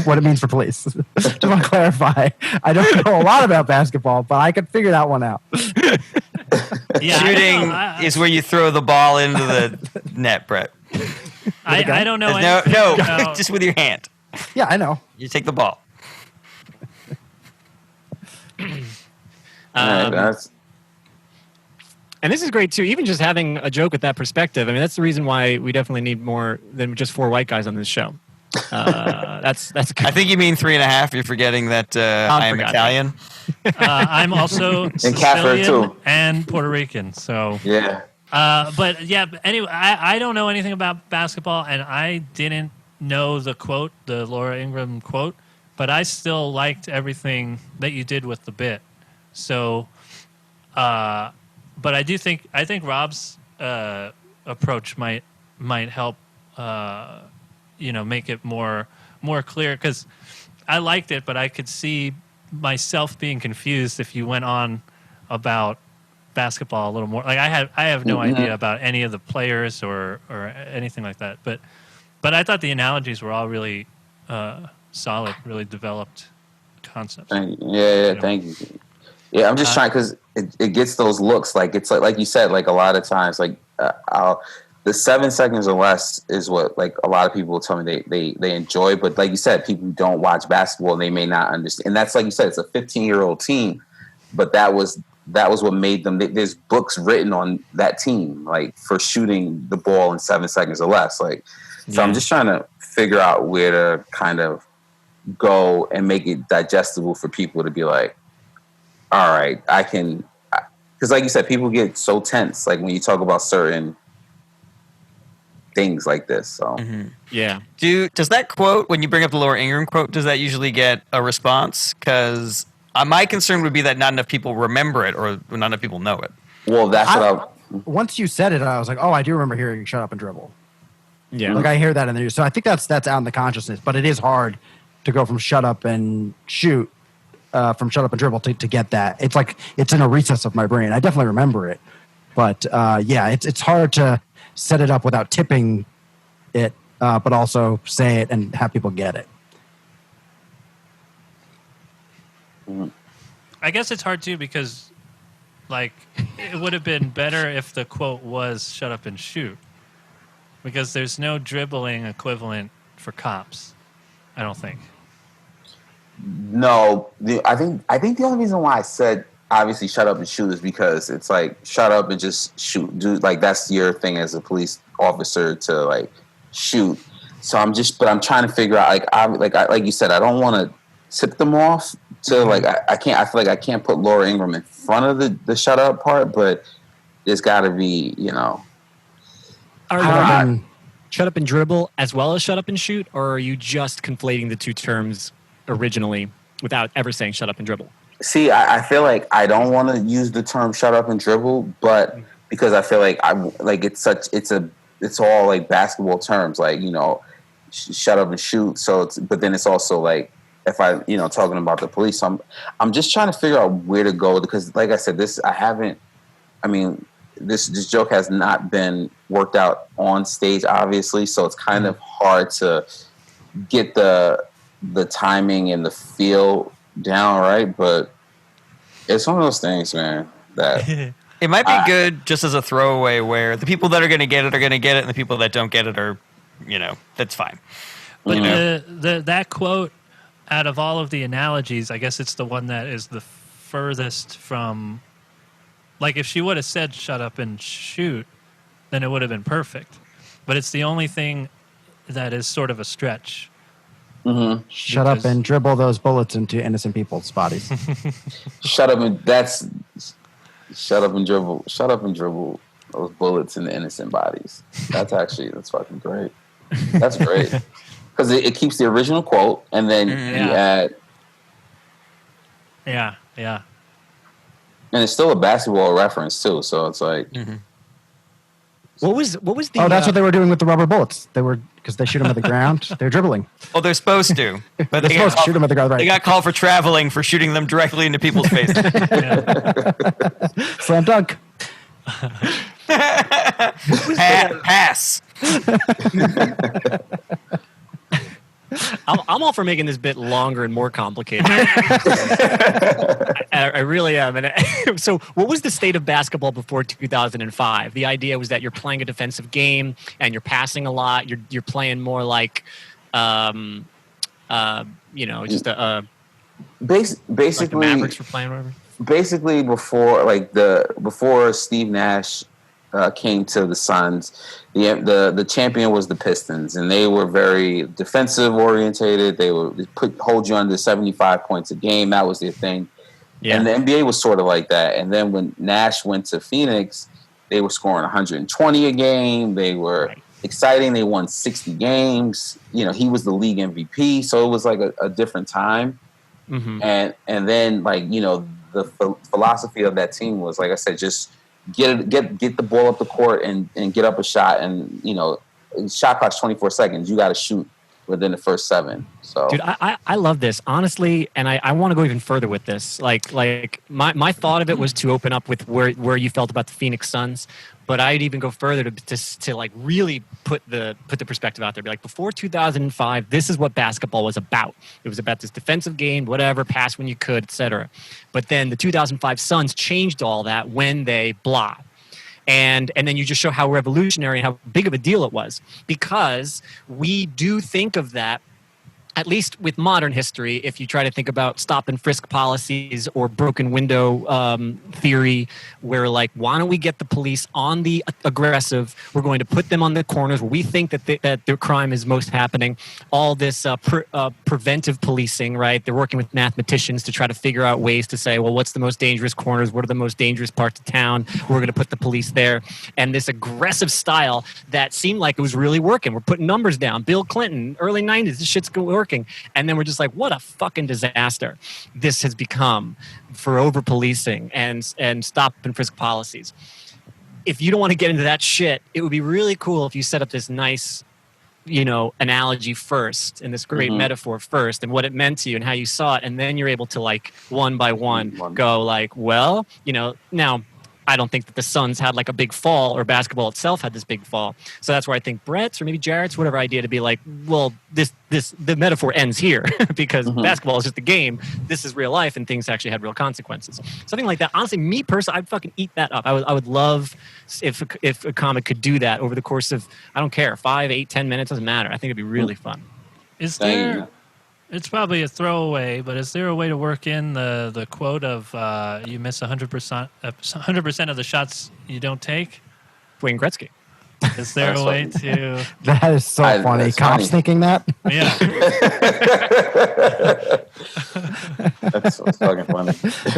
what it means for police. Just want to clarify. I don't know a lot about basketball, but I could figure that one out. Shooting is where you throw the ball into the net, Brett. I don't know. No, just with your hand. Yeah, I know. You take the ball. And this is great too. Even just having a joke with that perspective. I mean, that's the reason why we definitely need more than just 4 white guys on this show. That's good. I think you mean 3.5. You're forgetting that I am Italian. I'm also And Kapfer, Sicilian too. and Puerto Rican. So, Yeah. but yeah. But anyway, I don't know anything about basketball, and I didn't know the quote, the Laura Ingraham quote, but I still liked everything that you did with the bit. So, but I think Rob's approach might help, make it more clear, because I liked it, but I could see myself being confused if you went on about basketball a little more. Like I have no idea about any of the players or anything like that, but I thought the analogies were all really solid, really developed concepts. Thank you. Yeah, thank you. Yeah, I'm just trying, because it gets those looks. Like, it's like you said, like a lot of times, like the 7 seconds or less is what, like, a lot of people will tell me they enjoy. But like you said, people who don't watch basketball, they may not understand. And that's, like you said, it's a 15-year-old team, but that was what made them. There's books written on that team, like, for shooting the ball in 7 seconds or less. Like, so I'm just trying to figure out where to kind of go and make it digestible for people to be like, all right, I can, because like you said, people get so tense, like, when you talk about certain things like this. So Yeah. Does that quote, when you bring up the Laura Ingraham quote, does that usually get a response? Because my concern would be that not enough people remember it, or not enough people know it. well, that's what Once you said it, I was like, oh, I do remember hearing "shut up and dribble." Yeah. Like, I hear that in there. So I think that's out in the consciousness, but it is hard to go from "shut up and shoot," from "shut up and dribble" to get that. It's like it's in a recess of my brain. I definitely remember it, but it's hard to set it up without tipping it, but also say it and have people get it. I guess it's hard too, because, like, it would have been better if the quote was "shut up and shoot," because there's no dribbling equivalent for cops, I don't think. no. I think the only reason why I said obviously shut up and shoot is because it's like, shut up and just shoot, dude. Like, that's your thing as a police officer, to like shoot. So I'm trying to figure out, like you said, I don't want to tip them off to like, I feel like I can't put Laura Ingraham in front of the shut up part, but there's got to be, Are you shut up and dribble as well as shut up and shoot, or are you just conflating the two terms originally without ever saying shut up and dribble? See, I feel like I don't want to use the term shut up and dribble, but because I feel like it's all like basketball terms, like, shut up and shoot. So but then it's also like, if I, talking about the police, so I'm just trying to figure out where to go, because like I said, this joke has not been worked out on stage, obviously. So it's kind of hard to get the timing and the feel down right, but it's one of those things, man, that It might be good just as a throwaway, where the people that are going to get it are going to get it, and the people that don't get it are, that's fine. But that quote, out of all of the analogies, I guess it's the one that is the furthest from, like, if she would have said "shut up and shoot," then it would have been perfect. But it's the only thing that is sort of a stretch. Shut up and dribble those bullets into innocent people's bodies. shut up and dribble those bullets in the innocent bodies. That's fucking great. That's great. Because it keeps the original quote, and then you add... Yeah. And it's still a basketball reference, too, so it's like... What was the... Oh, that's what they were doing with the rubber bullets. They were, because they shoot them at the ground. They're dribbling. Well, they're supposed to. But They're supposed to shoot them at the ground, right? They got called for traveling for shooting them directly into people's faces. Slam dunk. Pass. I'm all for making this bit longer and more complicated. I really am. And so, what was the state of basketball before 2005? The idea was that you're playing a defensive game and you're passing a lot. You're playing more like, just basically, like the Mavericks were playing, whatever. basically before Steve Nash came to the Suns, the champion was the Pistons, and they were very defensive orientated. They would hold you under 75 points a game. That was their thing. Yeah. And the NBA was sort of like that. And then when Nash went to Phoenix, they were scoring 120 a game. They were exciting. They won 60 games. You know, he was the league MVP, so it was like a different time. Mm-hmm. And then, like, you know, the philosophy of that team was, like I said, just get the ball up the court and get up a shot. And, you know, shot clock's 24 seconds. You got to shoot within the first 7. So, dude, I love this, honestly, and I want to go even further with this. Like my thought of it was to open up with where you felt about the Phoenix Suns, but I'd even go further to like really put the perspective out there. Be like, before 2005, this is what basketball was about. It was about this defensive game, whatever, pass when you could, etc. But then the 2005 Suns changed all that when they blah. And then you just show how revolutionary and how big of a deal it was, because we do think of that, at least with modern history, if you try to think about stop and frisk policies or broken window theory, where like, why don't we get the police on the aggressive? We're going to put them on the corners where we think that their crime is most happening. All this preventive policing, right? They're working with mathematicians to try to figure out ways to say, well, what's the most dangerous corners? What are the most dangerous parts of town? We're going to put the police there. And this aggressive style that seemed like it was really working. We're putting numbers down. Bill Clinton, early 90s, this shit's working. And then we're just like, what a fucking disaster this has become for over policing and stop and frisk policies. If you don't want to get into that shit, it would be really cool if you set up this nice, you know, analogy first and this great metaphor first and what it meant to you and how you saw it. And then you're able to, like, one by one go like, well, you know, now I don't think that the Suns had like a big fall, or basketball itself had this big fall. So that's where I think Brett's or maybe Jarrett's, whatever idea, to be like, well, the metaphor ends here because basketball is just a game. This is real life, and things actually had real consequences. Something like that. Honestly, me personally, I'd fucking eat that up. I would love if a comic could do that over the course of, I don't care, 5, 8, 10 minutes, doesn't matter. I think it'd be really fun. Is there? It's probably a throwaway, but is there a way to work in the quote of you miss 100% of the shots you don't take? Wayne Gretzky. Is there a way to? That is so funny. Cops thinking that? Yeah. That's fucking funny.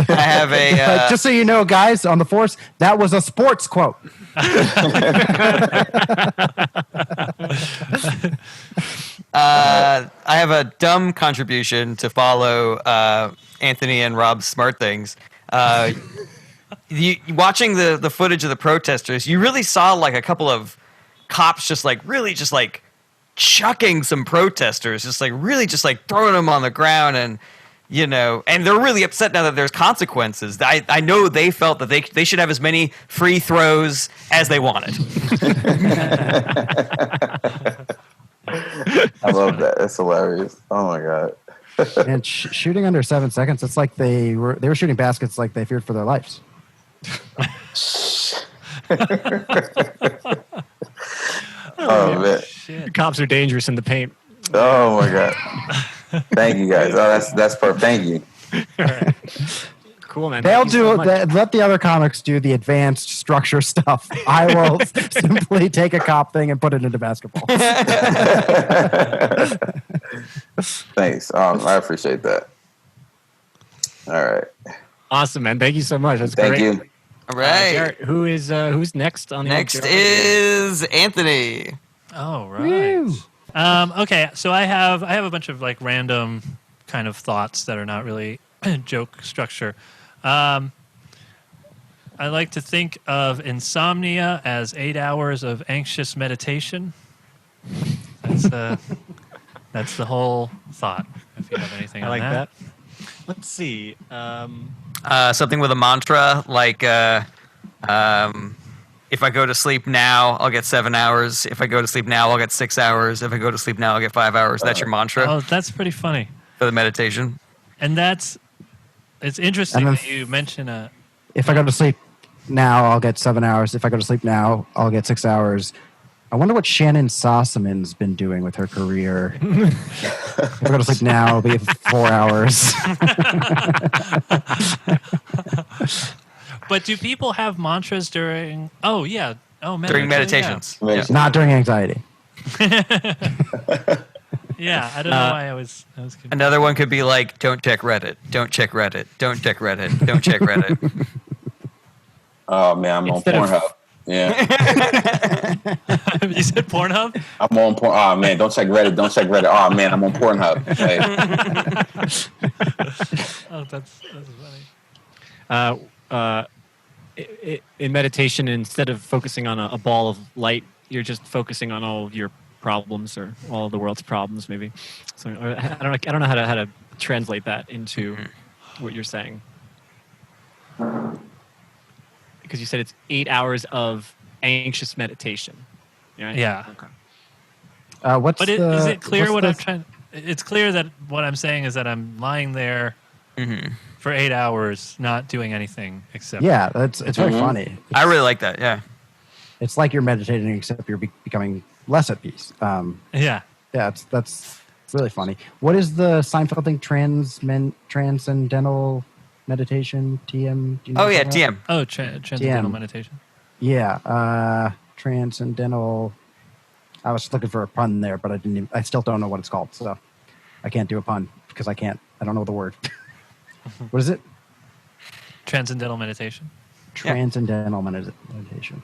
I have a just so you know, guys, on the force, that was a sports quote. I have a dumb contribution to follow Anthony and Rob's smart things. Watching the footage of the protesters, you really saw like a couple of cops just like chucking some protesters, just like throwing them on the ground, and you know, and they're really upset now that there's consequences. I know they felt that they should have as many free throws as they wanted. I love that. That's hilarious. Oh my god. And shooting under 7 seconds, it's like they were shooting baskets like they feared for their lives. Oh man. The cops are dangerous in the paint. Oh my god. Thank you guys. Oh, that's perfect. Thank you. All right. Cool, man. They'll do let the other comics do the advanced structure stuff. I will simply take a cop thing and put it into basketball. Thanks. I appreciate that. All right. Awesome, man. Thank you so much. That's Thank great. you. All right. Jarret, who's next on the Next is Anthony. Oh, right. Okay, so I have a bunch of like random kind of thoughts that are not really joke structure. I like to think of insomnia as 8 hours of anxious meditation. That's the whole thought. If you have anything, I on like that. Let's see. Something with a mantra like if I go to sleep now, I'll get 7 hours. If I go to sleep now, I'll get 6 hours. If I go to sleep now, I'll get 5 hours. That's your mantra Oh, that's pretty funny. for the meditation. And it's interesting that you mention If I go to sleep now, I'll get 7 hours. If I go to sleep now, I'll get 6 hours. I wonder what Shannon Sossaman's been doing with her career. If I go to sleep now, it'll be 4 hours. But do people have mantras during? Oh yeah. Oh, During meditations. Yeah. Not during anxiety. Yeah, I don't know why I was confused. Another one could be like, don't check Reddit, don't check Reddit, don't check Reddit, don't check Reddit. Oh man, I'm Instead on of- Pornhub. Yeah, You said Pornhub? I'm on porn. Oh man, don't check Reddit. Don't check Reddit. Oh man, I'm on Pornhub. Like, Oh, that's funny. In meditation, instead of focusing on a ball of light, you're just focusing on all of your problems or all of the world's problems, maybe. So I don't know how to translate that into what you're saying. Because you said it's 8 hours of anxious meditation. Right? Yeah. Okay. What's But is it clear what's what I'm trying? It's clear that what I'm saying is that I'm lying there for 8 hours, not doing anything except. Yeah, it's very funny. I really like that. Yeah. It's like you're meditating, except you're becoming less at peace. Yeah. Yeah, that's really funny. What is the Seinfeld thing? Transcendental meditation? TM? Do you know Oh yeah, what that? TM. Oh, transcendental TM. meditation. Yeah, transcendental. I was looking for a pun there, but I still don't know what it's called, so I can't do a pun because I don't know the word. What is it? Transcendental meditation. Transcendental meditation.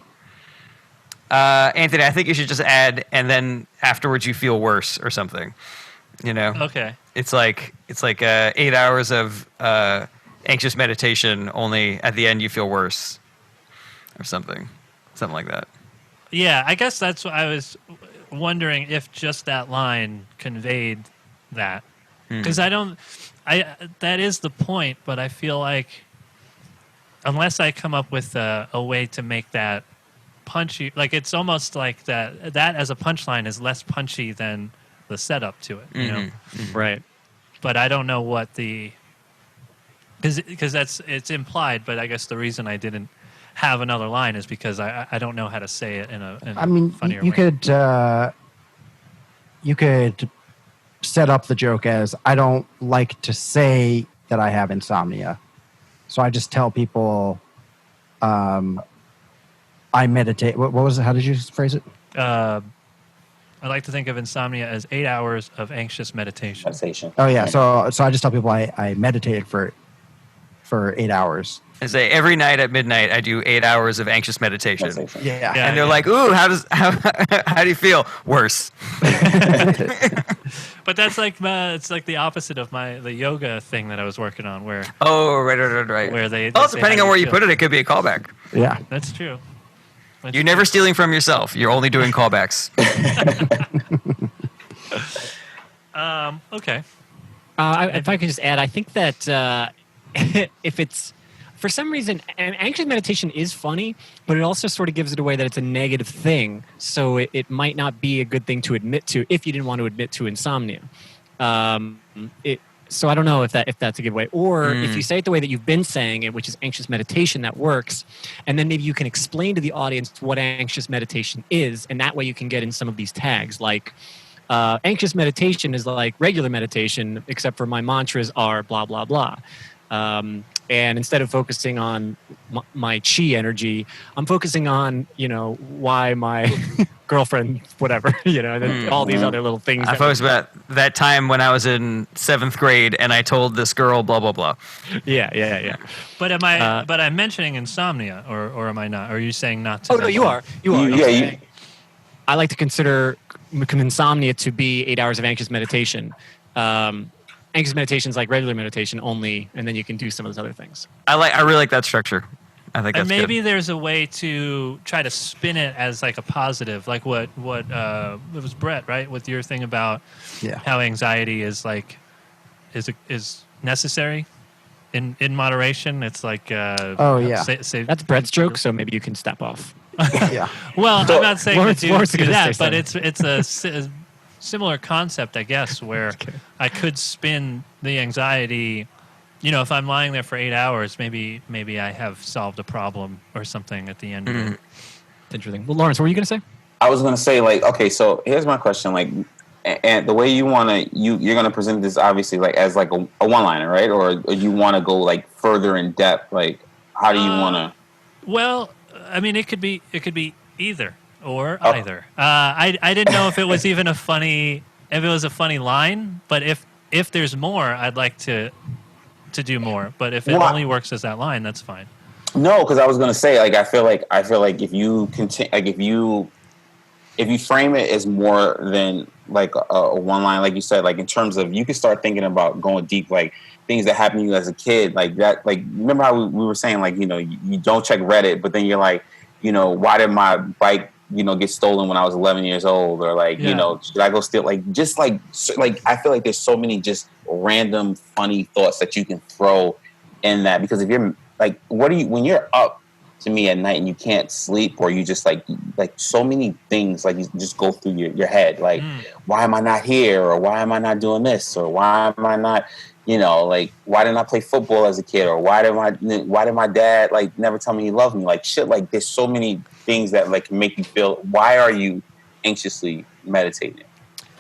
Anthony, I think you should just add, and then afterwards you feel worse or something. You know, Okay. it's like 8 hours of anxious meditation. Only at the end you feel worse, or something like that. Yeah, I guess that's what I was wondering if just that line conveyed that. Because that is the point, but I feel like unless I come up with a way to make that punchy, like it's almost like that as a punchline is less punchy than the setup to it, you know? Right. But I don't know what because it's implied, but I guess the reason I didn't have another line is because I don't know how to say it in a funnier you way. you could set up the joke as I don't like to say that I have insomnia, so I just tell people I meditate. What was it? How did you phrase it? I like to think of insomnia as 8 hours of anxious meditation. meditation. Oh yeah, so I just tell people I meditated for 8 hours. I say every night at midnight I do 8 hours of anxious meditation. Meditation. Yeah. Yeah. And they're like, "Ooh, how do you feel?" Worse. But that's like it's like the opposite of the yoga thing that I was working on, where Oh, right. where they Oh, say depending how on where you feel. put it, it could be a callback. Yeah. That's true. You're never stealing from yourself. You're only doing callbacks. Okay. If I could just add, I think that if it's for some reason, and anxious meditation is funny, but it also sort of gives it away that it's a negative thing. So it might not be a good thing to admit to if you didn't want to admit to insomnia. So I don't know if that's a good way, or if you say it the way that you've been saying it, which is anxious meditation, that works. And then maybe you can explain to the audience what anxious meditation is, and that way you can get in some of these tags like. Anxious meditation is like regular meditation, except for my mantras are blah, blah, blah. And instead of focusing on my chi energy, I'm focusing on, why my girlfriend, whatever, and all these other little things. I focused about that time when I was in 7th grade and I told this girl blah, blah, blah. Yeah. But am I? But I'm mentioning insomnia, or am I not? Or are you saying not to? Oh, no, you are. You are. Yeah, I like to consider insomnia to be 8 hours of anxious meditation. Anxious meditation is like regular meditation only, and then you can do some of those other things. I really like that structure. I think And that's maybe good. there's a way to try to spin it as like a positive, like what it was Brett, right? With your thing about how anxiety is like is necessary in moderation. It's like That's Brett's joke, so maybe you can step off. Yeah. Well, I'm not saying Lawrence to is do gonna that, say but it's a similar concept, I guess, where I could spin the anxiety. If I'm lying there for 8 hours, maybe I have solved a problem or something at the end of it. It's interesting. Well, Lawrence, what were you going to say? I was gonna say like, okay, so here's my question, like, and the way you wanna you're gonna present this obviously like as like a one liner, right? Or you want to go like further in depth, like how do you want to? Well, I mean, it could be either or either. I didn't know if it was even a funny line, but if there's more, I'd like to do more. But if it only works as that line, that's fine. No, because I was gonna say like I feel like if you continue like if you frame it as more than like a one line, like you said, like in terms of you can start thinking about going deep, like things that happened to you as a kid, like that. Like remember how we were saying like you don't check Reddit, but then you're like why did my bike get stolen when I was 11 years old, or like should I go steal, like just like I feel like there's so many just random funny thoughts that you can throw in that, because if you're like when you're up to me at night and you can't sleep, or you just like so many things like you just go through your head, like why am I not here, or why am I not doing this, or why am I not like why didn't I play football as a kid, or why did my dad like never tell me he loved me, like shit, like there's so many things that like make you feel, why are you anxiously meditating?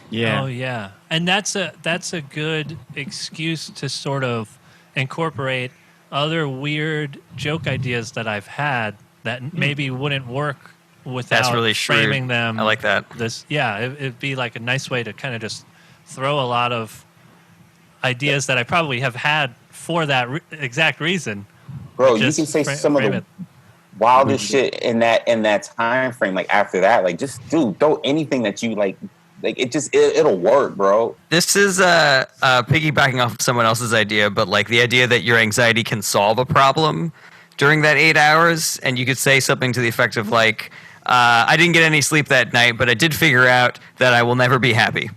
Yeah. Oh yeah, and that's a good excuse to sort of incorporate other weird joke ideas that I've had that maybe wouldn't work without That's really framing shrewd. them. I like that. It'd be like a nice way to kind of just throw a lot of ideas that I probably have had for that exact reason. Bro, you can say some of the wildest shit in that time frame. Like after that, like just throw anything that you like it'll work, bro. This is piggybacking off someone else's idea, but like the idea that your anxiety can solve a problem during that 8 hours, and you could say something to the effect of like, I didn't get any sleep that night, but I did figure out that I will never be happy.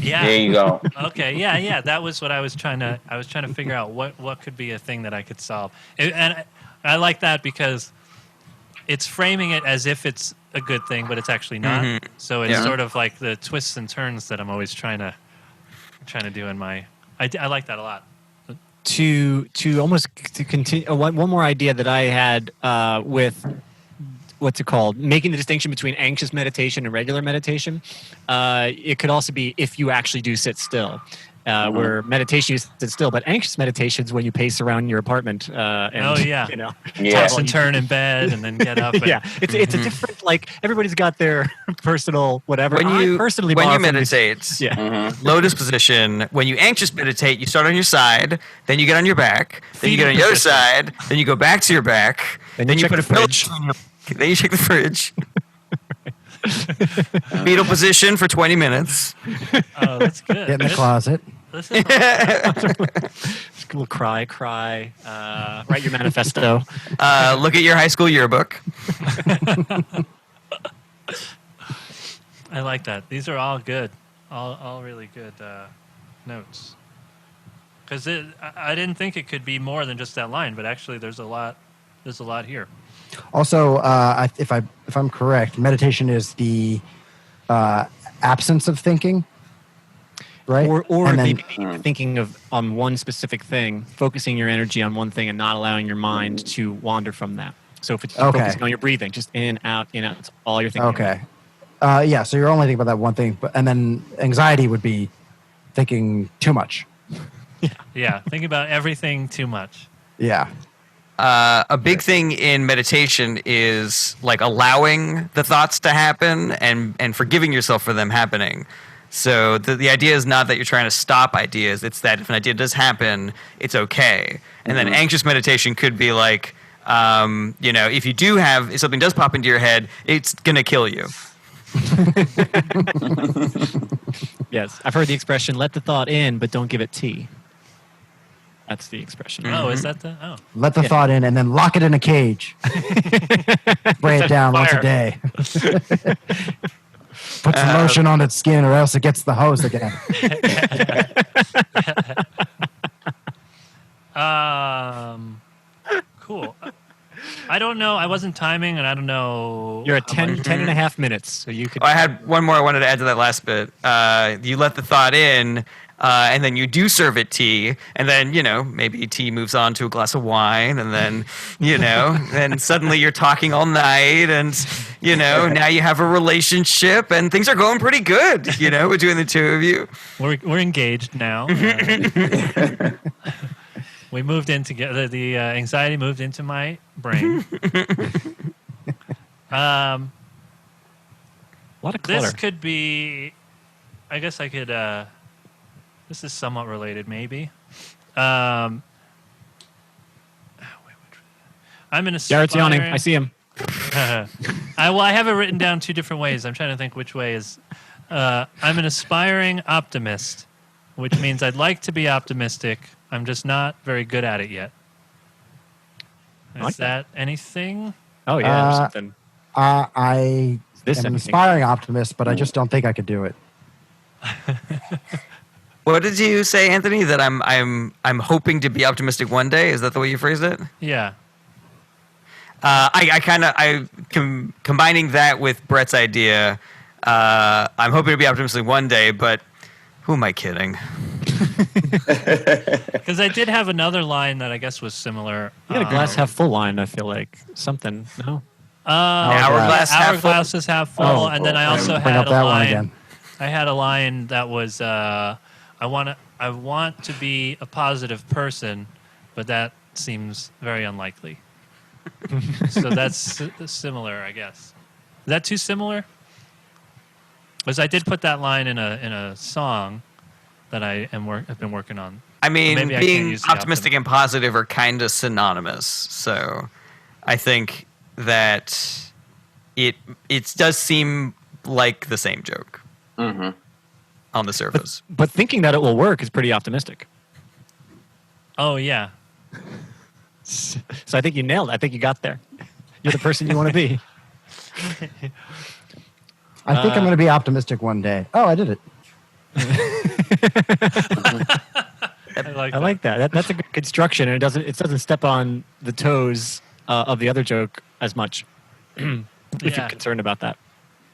Yeah. There you go. Okay. Yeah. That was what I was trying to figure out what could be a thing that I could solve. And I like that because it's framing it as if it's a good thing, but it's actually not. Mm-hmm. So it's sort of like the twists and turns that I'm always trying to do in my. I like that a lot. To continue, one more idea that I had with what's it called? Making the distinction between anxious meditation and regular meditation. It could also be if you actually do sit still. Where meditation you sit still, but anxious meditation is when you pace around your apartment. Toss and turn in bed and then get up. It's a different, like everybody's got their personal whatever. When you meditate, lotus position. When you anxious meditate, you start on your side, then you get on your back, then you get on the other side, then you go back to your back, then you put a pillow on your. Then you check the fridge. Fetal position for 20 minutes. Oh, that's good. Get in the closet. Just a little cry. Write your manifesto. Look at your high school yearbook. I like that. These are all good. All really good notes. Because I didn't think it could be more than just that line, but actually there's a lot here. Also, if I'm correct, meditation is the absence of thinking, right? Or maybe thinking on one specific thing, focusing your energy on one thing and not allowing your mind to wander from that. So if it's focusing on your breathing, just in, out, it's all you're thinking. Okay. So you're only thinking about that one thing, and then anxiety would be thinking too much. Yeah, thinking about everything too much. Yeah. A big thing in meditation is like allowing the thoughts to happen and forgiving yourself for them happening. So the idea is not that you're trying to stop ideas. It's that if an idea does happen, it's okay. And then anxious meditation could be like, if something does pop into your head, it's going to kill you. Yes. I've heard the expression, let the thought in, but don't give it tea. That's the expression. Oh, is that the? Oh. Let the thought in and then lock it in a cage. Spray it down once a day. Put some lotion on its skin or else it gets the hose again. Cool. I don't know. I wasn't timing, and I don't know. You're at 10 and a half minutes, so you could. I had one more I wanted to add to that last bit. You let the thought in, and then you do serve it tea, and then, maybe tea moves on to a glass of wine, and then, then suddenly you're talking all night, and Now you have a relationship and things are going pretty good, between the two of you. We're engaged now. We moved in together. The anxiety moved into my brain. A lot of clutter. This could be. I guess I could. This is somewhat related, maybe. I'm in a. Jarret's yawning. I see him. I have it written down two different ways. I'm trying to think which way is. I'm an aspiring optimist, which means I'd like to be optimistic. I'm just not very good at it yet. Is that anything? Oh yeah, there's something. I am an aspiring optimist, but I just don't think I could do it. What did you say, Anthony? That I'm hoping to be optimistic one day. Is that the way you phrased it? Yeah. Combining that with Brett's idea. I'm hoping to be optimistic one day, but who am I kidding? Because I did have another line that I guess was similar. You got a glass half full line. I feel like something. No. Hourglass is half full, and then I also had a line. I had a line that was, I want to be a positive person, but that seems very unlikely. So that's similar, I guess. Is that too similar? Because I did put that line in a song that have been working on. I mean, Maybe being optimistic and positive are kind of synonymous. So I think that it does seem like the same joke on the surface. But thinking that it will work is pretty optimistic. Oh, yeah. So I think you nailed it. I think you got there. You're the person you want to be. I think I'm going to be optimistic one day. Oh, I did it. I like that. That's a good construction, and it doesn't step on the toes of the other joke as much. If you're concerned about that.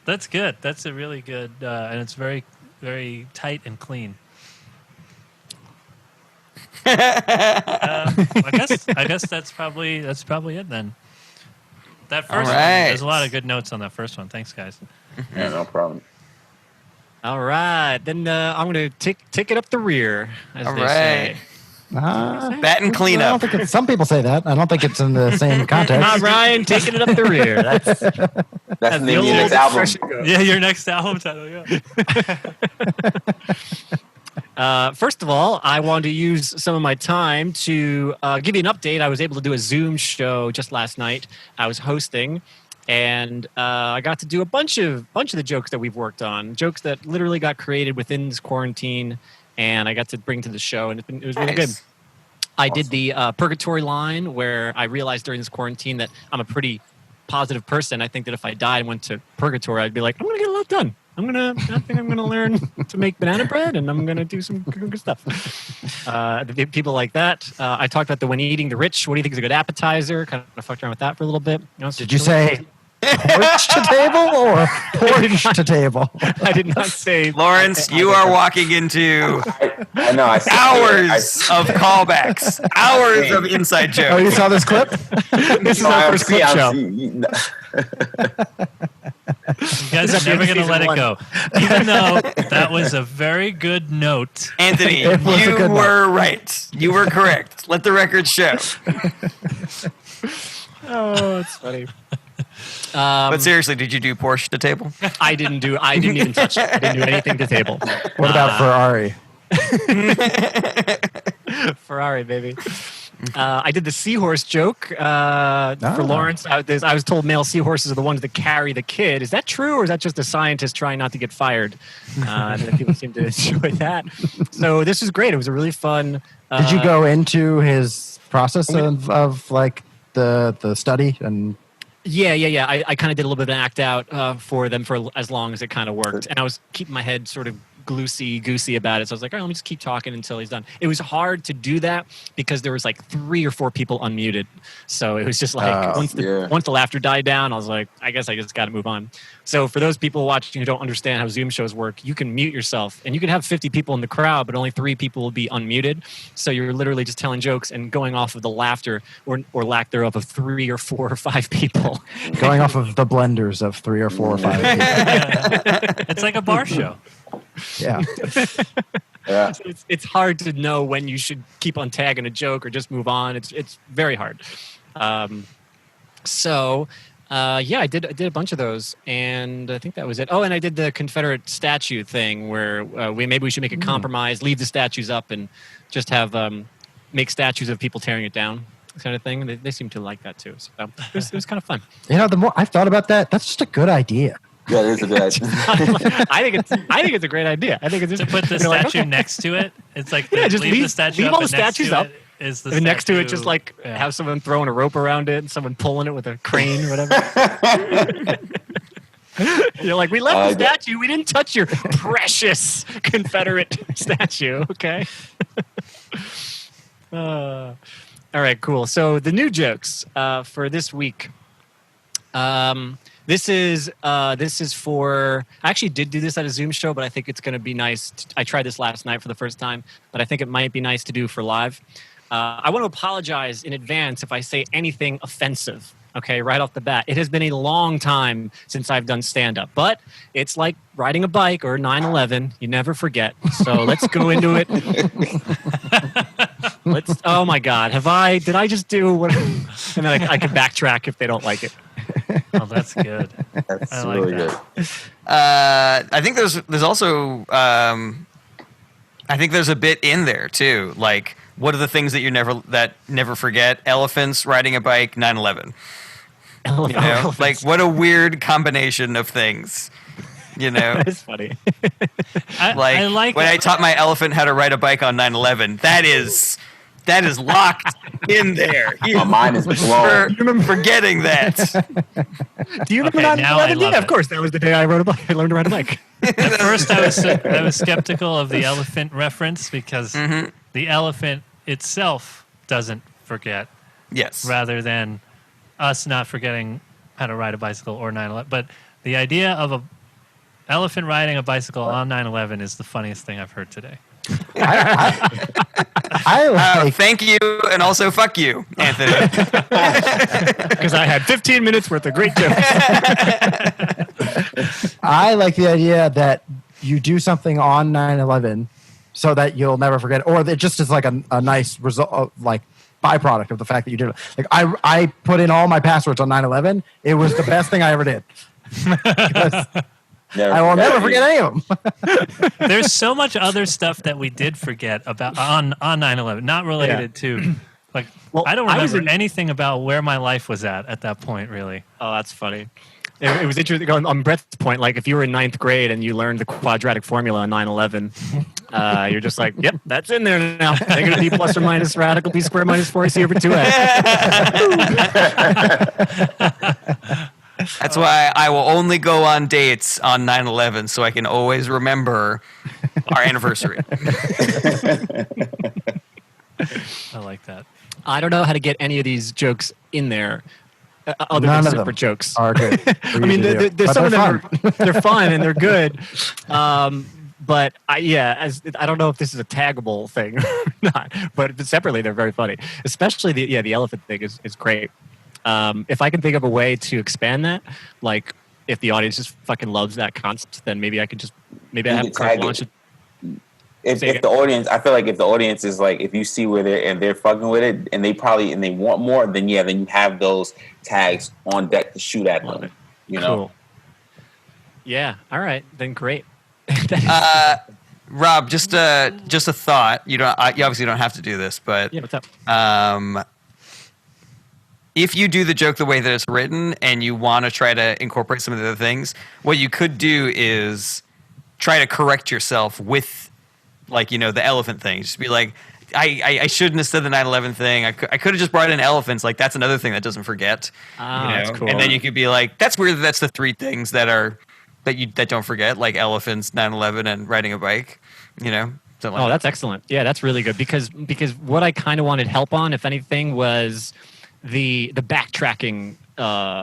That's good. That's a really good, and it's very, very tight and clean. I guess that's probably it then. That first one, there's a lot of good notes on that first one. Thanks, guys. Yeah, no problem. All right, then I'm going to take it up the rear, as they say. Bat and cleanup. I don't think some people say that. I don't think it's in the same context. Not Ryan taking it up the rear. That's the name of your next album. Yeah, your next album title. Yeah. First of all, I wanted to use some of my time to give you an update. I was able to do a Zoom show just last night. I was hosting, and I got to do a bunch of the jokes that we've worked on, jokes that literally got created within this quarantine, and I got to bring to the show, and it was really good. I did the purgatory line where I realized during this quarantine that I'm a pretty positive person. I think that if I died and went to purgatory, I'd be like, I'm going to get a lot done. I think I'm gonna learn to make banana bread, and I'm gonna do some good stuff. People like that. I talked about when eating the rich. What do you think is a good appetizer? Kind of fucked around with that for a little bit. Did you say porch to table or porch to table? I did not say. Lawrence, you are walking into I know. hours of callbacks, hours of inside jokes. Oh, you saw this clip? This is our first clip show. You guys are never going to let it go. Even though that was a very good note. Anthony, you were right. You were correct. Let the record show. Oh, it's funny. But seriously, did you do Porsche to table? I didn't even touch it. I didn't do anything to table. What about Ferrari? Ferrari, baby. I did the seahorse joke for Lawrence. I was told male seahorses are the ones that carry the kid. Is that true, or is that just a scientist trying not to get fired? And people seem to enjoy that. So this was great. It was a really fun. Did you go into his process of like the study and? Yeah. I kind of did a little bit of an act out for them for as long as it kind of worked, and I was keeping my head sort of goosey about it. So I was like, all right, let me just keep talking until he's done. It was hard to do that because there was like 3 or 4 people unmuted. So it was just like once the laughter died down, I was like, I guess I just got to move on. So for those people watching who don't understand how Zoom shows work, you can mute yourself and you can have 50 people in the crowd, but only 3 people will be unmuted. So you're literally just telling jokes and going off of the laughter or lack thereof of 3 or 4 or 5 people. Going off of the blenders of 3 or 4 or 5 people. It's like a bar show. Yeah. Yeah. So it's hard to know when you should keep on tagging a joke or just move on. It's very hard. I did a bunch of those, and I think that was it. Oh, and I did the Confederate statue thing where we should make a compromise, leave the statues up, and just have make statues of people tearing it down, kind of thing. They seem to like that too. So it was kind of fun. You know, the more I've thought about that, that's just a good idea. Yeah, it is a good idea. I think it's a great idea. I think it's just To put the statue next to it, it's like just leave the statue leave up all the and next statues to up. it is the and next to it, statue- just like yeah. have someone throwing a rope around it and someone pulling it with a crane or whatever. You're like, we left the statue. We didn't touch your precious Confederate statue. Okay. All right, cool. So the new jokes for this week. This is for. I actually did do this at a Zoom show, but I think it's going to be nice. I tried this last night for the first time, but I think it might be nice to do for live. I want to apologize in advance if I say anything offensive. Okay, right off the bat. It has been a long time since I've done stand-up, but it's like riding a bike or 9/11. You never forget. So let's go into it. Oh my God, did I just do what? And then I can backtrack if they don't like it. Oh, that's good. That's I like really that. good. I think there's also I think there's a bit in there too. Like, what are the things that you never forget? Elephants, riding a bike, 9/11. You know, like what a weird combination of things. You know, That is funny. I like when it. I taught my elephant how to ride a bike on 9/11. That is locked in there. My mind is blown. For getting that. Do you remember Okay, now I 9/11? love Yeah, it. of course. That was the day I rode a bike. I learned to ride a bike. At first, I was skeptical of the elephant reference because the elephant itself doesn't forget, Yes. rather than us not forgetting how to ride a bicycle or 9/11. But the idea of a elephant riding a bicycle on 9/11 is the funniest thing I've heard today. I like, Thank you, and also fuck you, Anthony. Because I had 15 minutes worth of great jokes. I like the idea that you do something on 9/11 so that you'll never forget, or it just is like a nice result, like byproduct of the fact that you did it. Like I put in all my passwords on 9/11. It was the best thing I ever did. Because I will never forget any of them. There's so much other stuff that we did forget about on 9/11, not related to. Like, Well, I don't I was remember anything about where my life was at that point, really. Oh, that's funny. It was interesting. On Brett's point, like if you were in 9th grade and you learned the quadratic formula on 9/11, you're just like, yep, that's in there now. Negative b plus or minus radical b squared minus 4ac over 2a. That's why I will only go on dates on 9/11 so I can always remember our anniversary. I like that. I don't know how to get any of these jokes in there. Other None than of separate them jokes. are good. I mean, there's some of them they're fun and they're good. But I don't know if this is a taggable thing or not. But separately, they're very funny. Especially the elephant thing is great. If I can think of a way to expand that, like if the audience just fucking loves that concept, then maybe I have carte blanche. If the audience, I feel like if the audience is like, if you see where they're fucking with it and they want more, then you have those tags on deck to shoot at them. You know. Cool. Yeah. All right. Then great. Rob, just a thought. You obviously don't have to do this, but Yeah. What's up? if you do the joke the way that it's written and you want to try to incorporate some of the other things, what you could do is try to correct yourself with, like, the elephant thing. Just be like, I shouldn't have said the 9/11 thing. I could have just brought in elephants. Like, that's another thing that doesn't forget. That's cool. And then you could be like, that's weird. That's the three things that are that don't forget, like elephants, 9/11, and riding a bike. Something like Oh, that's excellent. Yeah, that's really good because what I kind of wanted help on, if anything, was the backtracking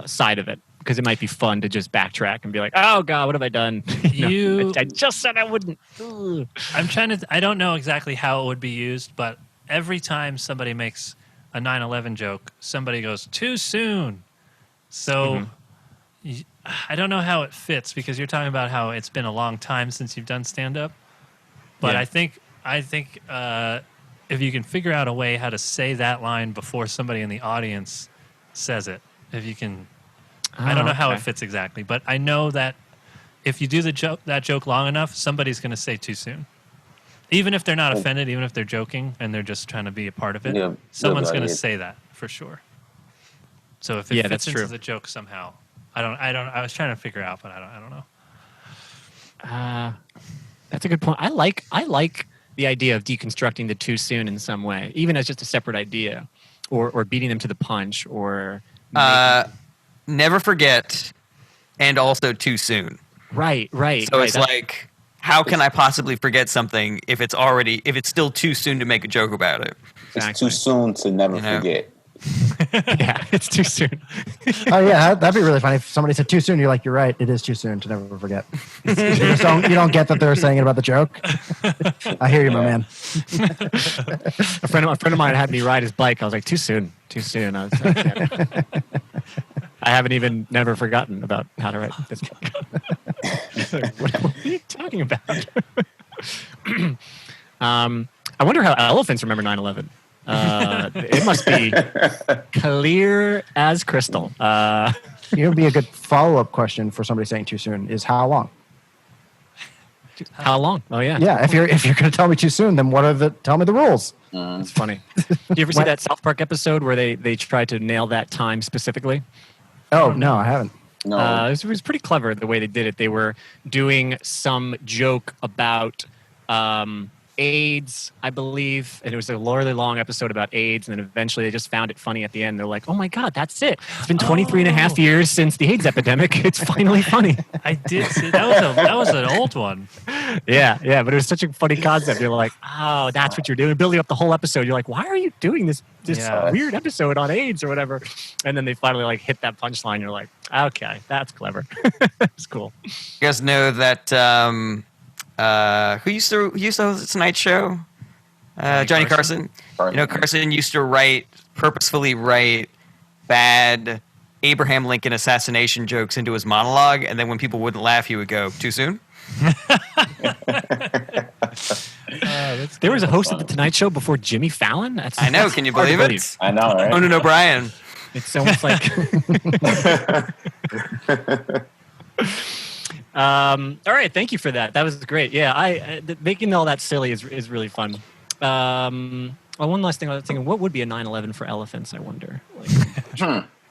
side of it. Because it might be fun to just backtrack and be like, "Oh God, what have I done?" I just said I wouldn't. Ugh. I don't know exactly how it would be used, but every time somebody makes a 9/11 joke, somebody goes too soon. So I don't know how it fits because you're talking about how it's been a long time since you've done stand-up. But Yeah. I think if you can figure out a way how to say that line before somebody in the audience says it, if you can, I don't know how it fits exactly, but I know that if you do that joke long enough, somebody's going to say too soon. Even if they're not offended, even if they're joking and they're just trying to be a part of it, someone's going to say that for sure. So if it fits into the joke somehow, I was trying to figure out, but I don't know. That's a good point. I like the idea of deconstructing the too soon in some way, even as just a separate idea, or beating them to the punch, or never forget, and also too soon. Right. So it's like, how can I possibly forget something if it's still too soon to make a joke about it? It's too soon to never forget. Yeah, it's too soon. Oh yeah, that'd be really funny if somebody said too soon. You're like, you're right. It is too soon to never forget. You don't get that they're saying it about the joke. I hear you, my man. A friend of mine had me ride his bike. I was like, too soon. I was like, yeah. I haven't even never forgotten about how to ride this bike. What are you talking about? I wonder how elephants remember 9/11. It must be clear as crystal. It would be a good follow-up question for somebody saying too soon is how long? How long? Oh yeah. Yeah, if you're going to tell me too soon, then tell me the rules. It's funny. Do you ever see that South Park episode where they tried to nail that time specifically? Oh, no, I haven't. No. It was pretty clever the way they did it. They were doing some joke about AIDS, I believe, and it was a really long episode about AIDS, and then eventually they just found it funny at the end. They're like, oh my God, that's it. It's been 23 and a half years since the AIDS epidemic. It's finally funny. I did see that was an old one. Yeah, but it was such a funny concept. You're like, oh, that's what you're doing. Building up the whole episode. You're like, why are you doing this weird episode on AIDS or whatever? And then they finally hit that punchline. You're like, okay, that's clever. It's cool. You guys know that who used to host the Tonight Show? Johnny Carson. Carson used to purposefully write bad Abraham Lincoln assassination jokes into his monologue, and then when people wouldn't laugh, he would go, too soon? There was a host of the Tonight Show before Jimmy Fallon. I know. Can you believe it? I know, right? Conan O'Brien. It's almost like. All right, thank you for that. That was great. Yeah, making all that silly is really fun. One last thing I was thinking: what would be a 9/11 for elephants? I wonder.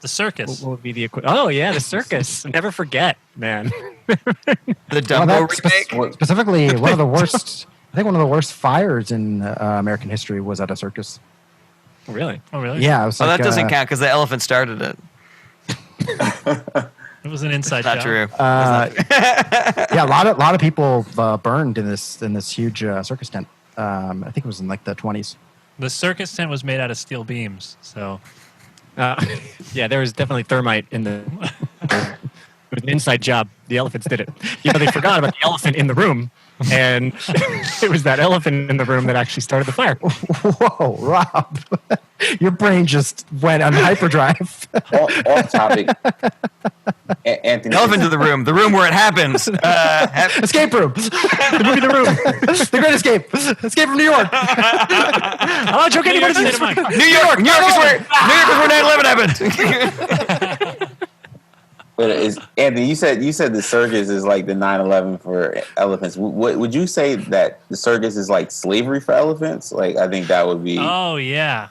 The circus. What would be the equivalent? Oh yeah, the circus. Never forget, man. The Dumbo remake. Specifically, one of the worst. I think one of the worst fires in American history was at a circus. Really? Oh, really? Yeah. It was Well, that doesn't count because the elephant started it. It was an inside Not job. true. Yeah, a lot of people burned in this huge circus tent. I think it was in like the 20s. The circus tent was made out of steel beams, so Yeah, there was definitely thermite in the. It was an inside job. The elephants did it. They forgot about the elephant in the room, and it was that elephant in the room that actually started the fire. Whoa, Rob. Your brain just went on hyperdrive. Off topic. Anthony. Elephant in the room where it happens. Escape room. The movie The Room. The Great Escape. Escape from New York. I'm not joking. New York Anybody State of Mind. New York is where 9/11 happened. But Anthony, you said the circus is like the 9/11 for elephants. Would you say that the circus is like slavery for elephants? Like, I think that would be. Oh yeah,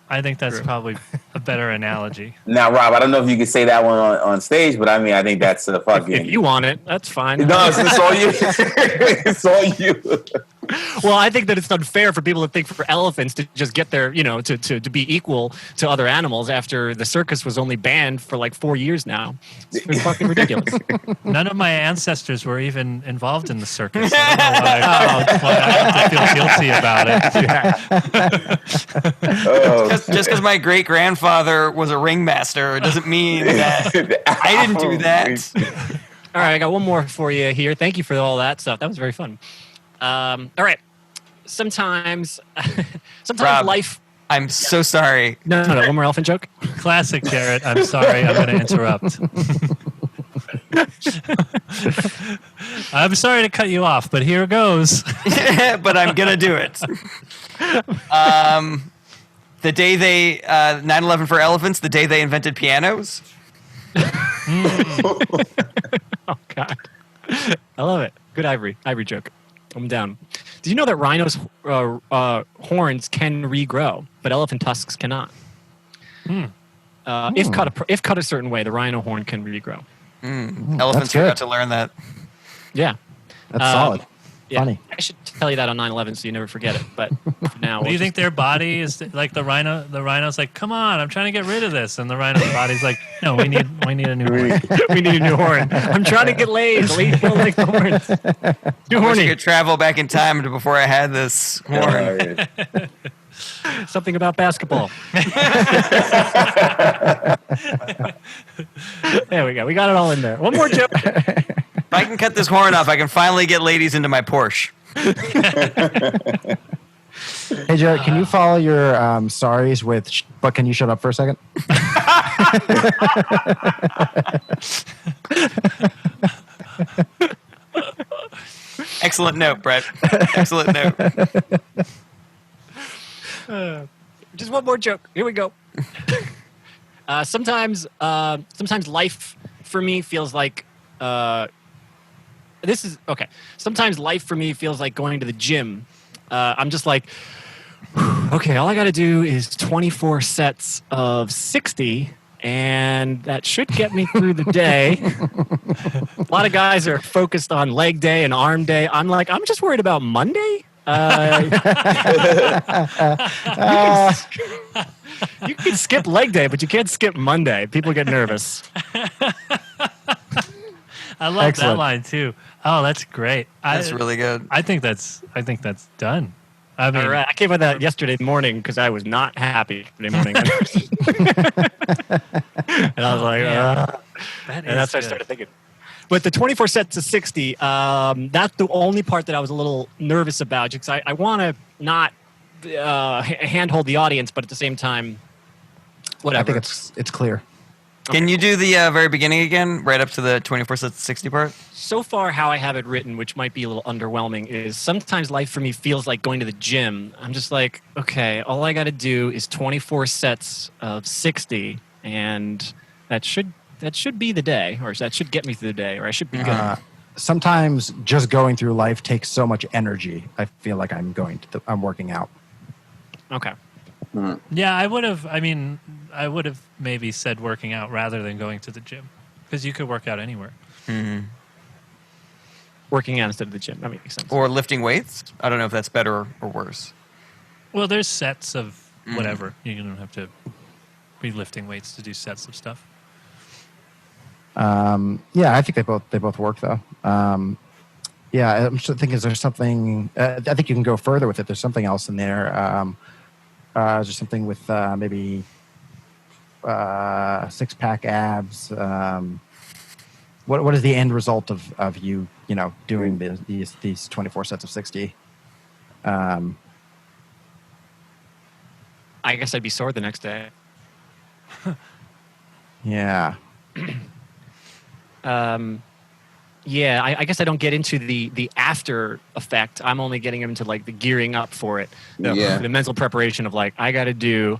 I think that's probably a better analogy. Now, Rob, I don't know if you could say that one on stage, but I mean, I think that's a fucking. If you want it, that's fine. No, it's all you. It's all you. Well, I think that it's unfair for people to think for elephants to just get their, to be equal to other animals after the circus was only banned for like 4 years now. It's fucking ridiculous. None of my ancestors were even involved in the circus. I don't know why I have to feel guilty about it. Just because my great grandfather was a ringmaster, it doesn't mean that I didn't do that. All right, I got one more for you here. Thank you for all that stuff. That was very fun. All right. Sometimes Rob, life. I'm so sorry. No. One more elephant joke. Classic, Jarret. I'm sorry. I'm going to interrupt. I'm sorry to cut you off, but here goes. But I'm going to do it. The day they 9/11 for elephants, the day they invented pianos. Oh God, I love it. Good ivory joke. I'm down. Did you know that rhinos' horns can regrow, but elephant tusks cannot? If cut a certain way, the rhino horn can regrow. Elephants forgot to learn that. Yeah, That's solid. yeah. Funny. I should tell you that on 9/11 so you never forget it. But for now, Do you think their body is like the rhino? The rhino's like, come on, I'm trying to get rid of this, and the rhino's body's like, no, we need a new horn. we need a new horn? I'm trying to get laid. The ladies don't like the horns. Too I wish I horny. could travel back in time to before I had this horn. Something about basketball. There we go. We got it all in there. One more joke. If I can cut this horn off, I can finally get ladies into my Porsche. Hey, Jarret, can you follow your sorries with, but can you shut up for a second? Excellent note, Brett. Excellent note. Just one more joke. Here we go. Sometimes life for me feels like this is okay. Sometimes life for me feels like going to the gym. I'm just like, okay, all I got to do is 24 sets of 60, and that should get me through the day. A lot of guys are focused on leg day and arm day. I'm like, I'm just worried about Monday. You can skip leg day, but you can't skip Monday. People get nervous. I love Excellent. that line too. Oh, that's great. That's really good. I think that's done. I mean, All right, I came with that yesterday morning because I was not happy yesterday morning. And I was like, that and is that's what I good. started thinking. But the 24 sets of 60, that's the only part that I was a little nervous about because I want to not handhold the audience, but at the same time, whatever. I think it's clear. Can you do the very beginning again, right up to the 24 sets of 60 part? So far, how I have it written, which might be a little underwhelming, is sometimes life for me feels like going to the gym. I'm just like, okay, all I got to do is 24 sets of 60, and that should be the day, or that should get me through the day, or I should be good. Sometimes just going through life takes so much energy. I feel like I'm working out. Okay. Yeah, I would have maybe said working out rather than going to the gym because you could work out anywhere. Working out instead of the gym. That makes sense. Or lifting weights? I don't know if that's better or worse. Well, there's sets of whatever. You don't have to be lifting weights to do sets of stuff. Yeah, I think they both work though. Yeah, I'm just thinking, is there something? I think you can go further with it. There's something else in there. Is there something with maybe 6-pack abs? What is the end result of you doing these 24 sets of 60? I guess I'd be sore the next day. Yeah. Yeah, I guess I don't get into the after effect. I'm only getting into like the gearing up for it. The mental preparation of like, I got to do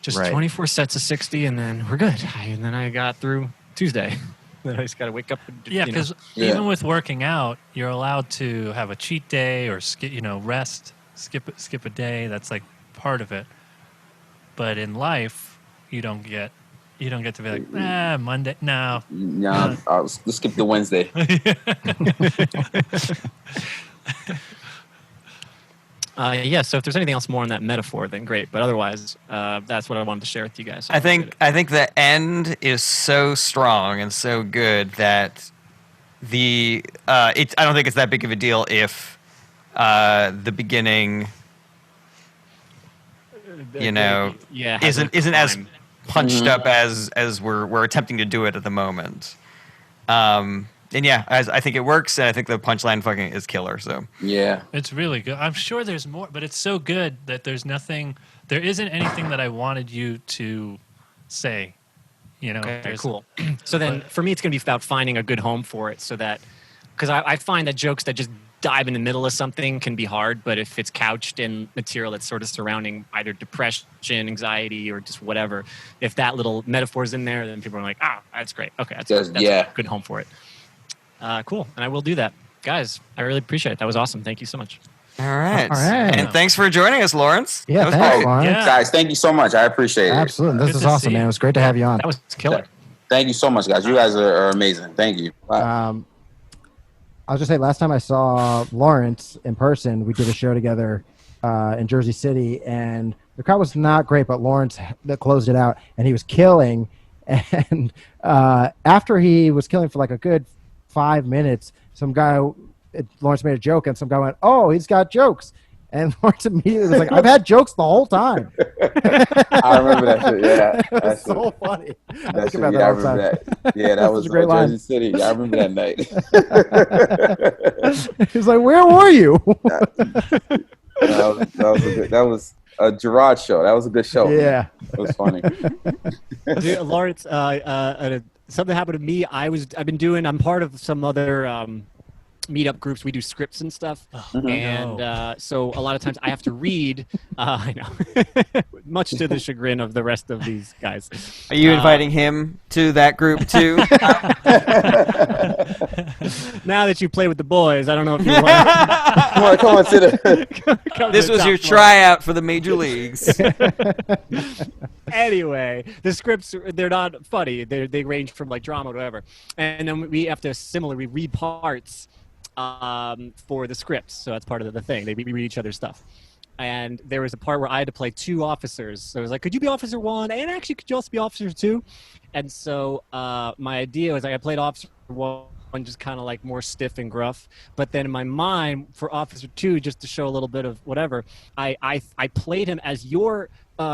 just 24 sets of 60 and then we're good. And then I got through Tuesday. Then I just got to wake up. And, because even with working out, you're allowed to have a cheat day or rest, skip a day. That's like part of it. But in life, you don't get to be like, Monday. No. Nah, let's skip the Wednesday. Yeah, so if there's anything else more on that metaphor, then great. But otherwise, that's what I wanted to share with you guys. So I think the end is so strong and so good that I don't think it's that big of a deal if the beginning, isn't as punched up as we're attempting to do it at the moment. And yeah, I think it works, and I think the punchline fucking is killer. So Yeah. It's really good. I'm sure there's more, but it's so good that there isn't anything that I wanted you to say. Okay, cool. So then for me, it's going to be about finding a good home for it so that, because I find that jokes that just dive in the middle of something can be hard, but if it's couched in material that's sort of surrounding either depression, anxiety, or just whatever, if that little metaphor is in there, then people are like, that's great. Okay, that's a good home for it. Cool, and I will do that. Guys, I really appreciate it. That was awesome. Thank you so much. All right. right. And thanks for joining us, Lawrence. Yeah, that was thanks, great. Lawrence. Yeah. Guys, thank you so much. I appreciate it. Absolutely. This Good is to awesome, see man. you. It was great to have you on. That was killer. Thank you so much, guys. You guys are amazing. Thank you. Bye. I'll just say, last time I saw Lawrence in person, we did a show together in Jersey City, and the crowd was not great, but Lawrence that closed it out, and he was killing. And after he was killing for like a good 5 minutes, Lawrence made a joke, and some guy went, "Oh, he's got jokes." And Lawrence immediately was like, "I've had jokes the whole time." I remember that shit. Yeah, It was so funny. I That think shit, about yeah, that I all the time. remember that. Yeah, that was a great line. Jersey City. Yeah, I remember that night. He's like, "Where were you?" That was a Gerard show. That was a good show. Yeah. It was funny. Dude, Lawrence, something happened to me. I'm part of some other meetup groups. We do scripts and stuff. So a lot of times I have to read. I know, much to the chagrin of the rest of these guys. Are you inviting him to that group too? Now that you play with the boys, I don't know if you want Come on, sit. This was your tryout for the major leagues. Anyway, the scripts, they're not funny. They range from like drama to whatever. And then we have to we read parts for the scripts. So that's part of the thing. We read each other's stuff. And there was a part where I had to play two officers. So it was like, could you be officer one? And actually, could you also be officer two? And so my idea was I played officer one, just kind of like more stiff and gruff. But then in my mind, for officer two, just to show a little bit of whatever, I played him as your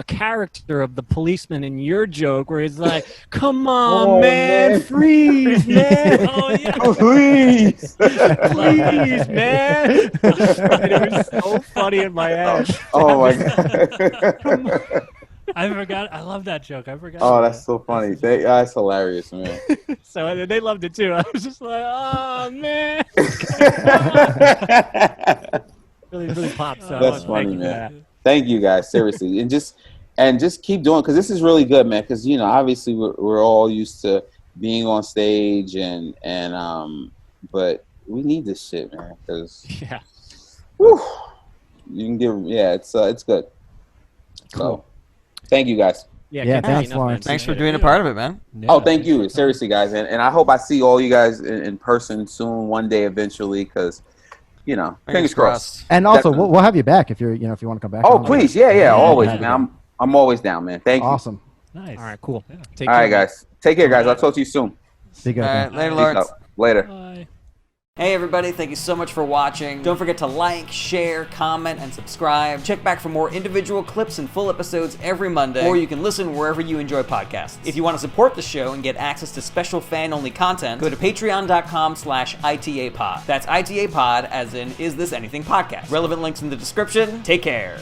character of the policeman in your joke, where he's like, "Come on, man, freeze, man, oh yeah, please, please, man." And it was so funny in my head. Oh my god. I forgot. I love that joke. I forgot. Oh, that's so funny. That's hilarious, man. So they loved it too. I was just like, "Oh man." really pops. So That's funny, man. Thank you guys, seriously, and just keep doing, because this is really good, man. Because obviously we're all used to being on stage, and but we need this shit, man. Because you can give it's good. Cool. So, thank you guys. Yeah, thanks, Lawrence. Thanks for doing a part of it, man. Yeah. Oh, thank you, seriously, guys, and I hope I see all you guys in person soon, one day, eventually, because. Fingers crossed. And also, Definitely. we'll have you back if if you want to come back. Oh, please, yeah, always, happy man. I'm always down, man. Thank you. Awesome. Nice. All right, cool. Yeah. Take All care. right, guys. Take care, guys. I'll talk to you soon. Be good. All man. right, later, Peace Lawrence. out. Later. Bye. Hey everybody, thank you so much for watching. Don't forget to like, share, comment, and subscribe. Check back for more individual clips and full episodes every Monday, or you can listen wherever you enjoy podcasts. If you want to support the show and get access to special fan-only content, go to patreon.com/ITAPod. That's ITAPod, as in Is This Anything Podcast. Relevant links in the description. Take care.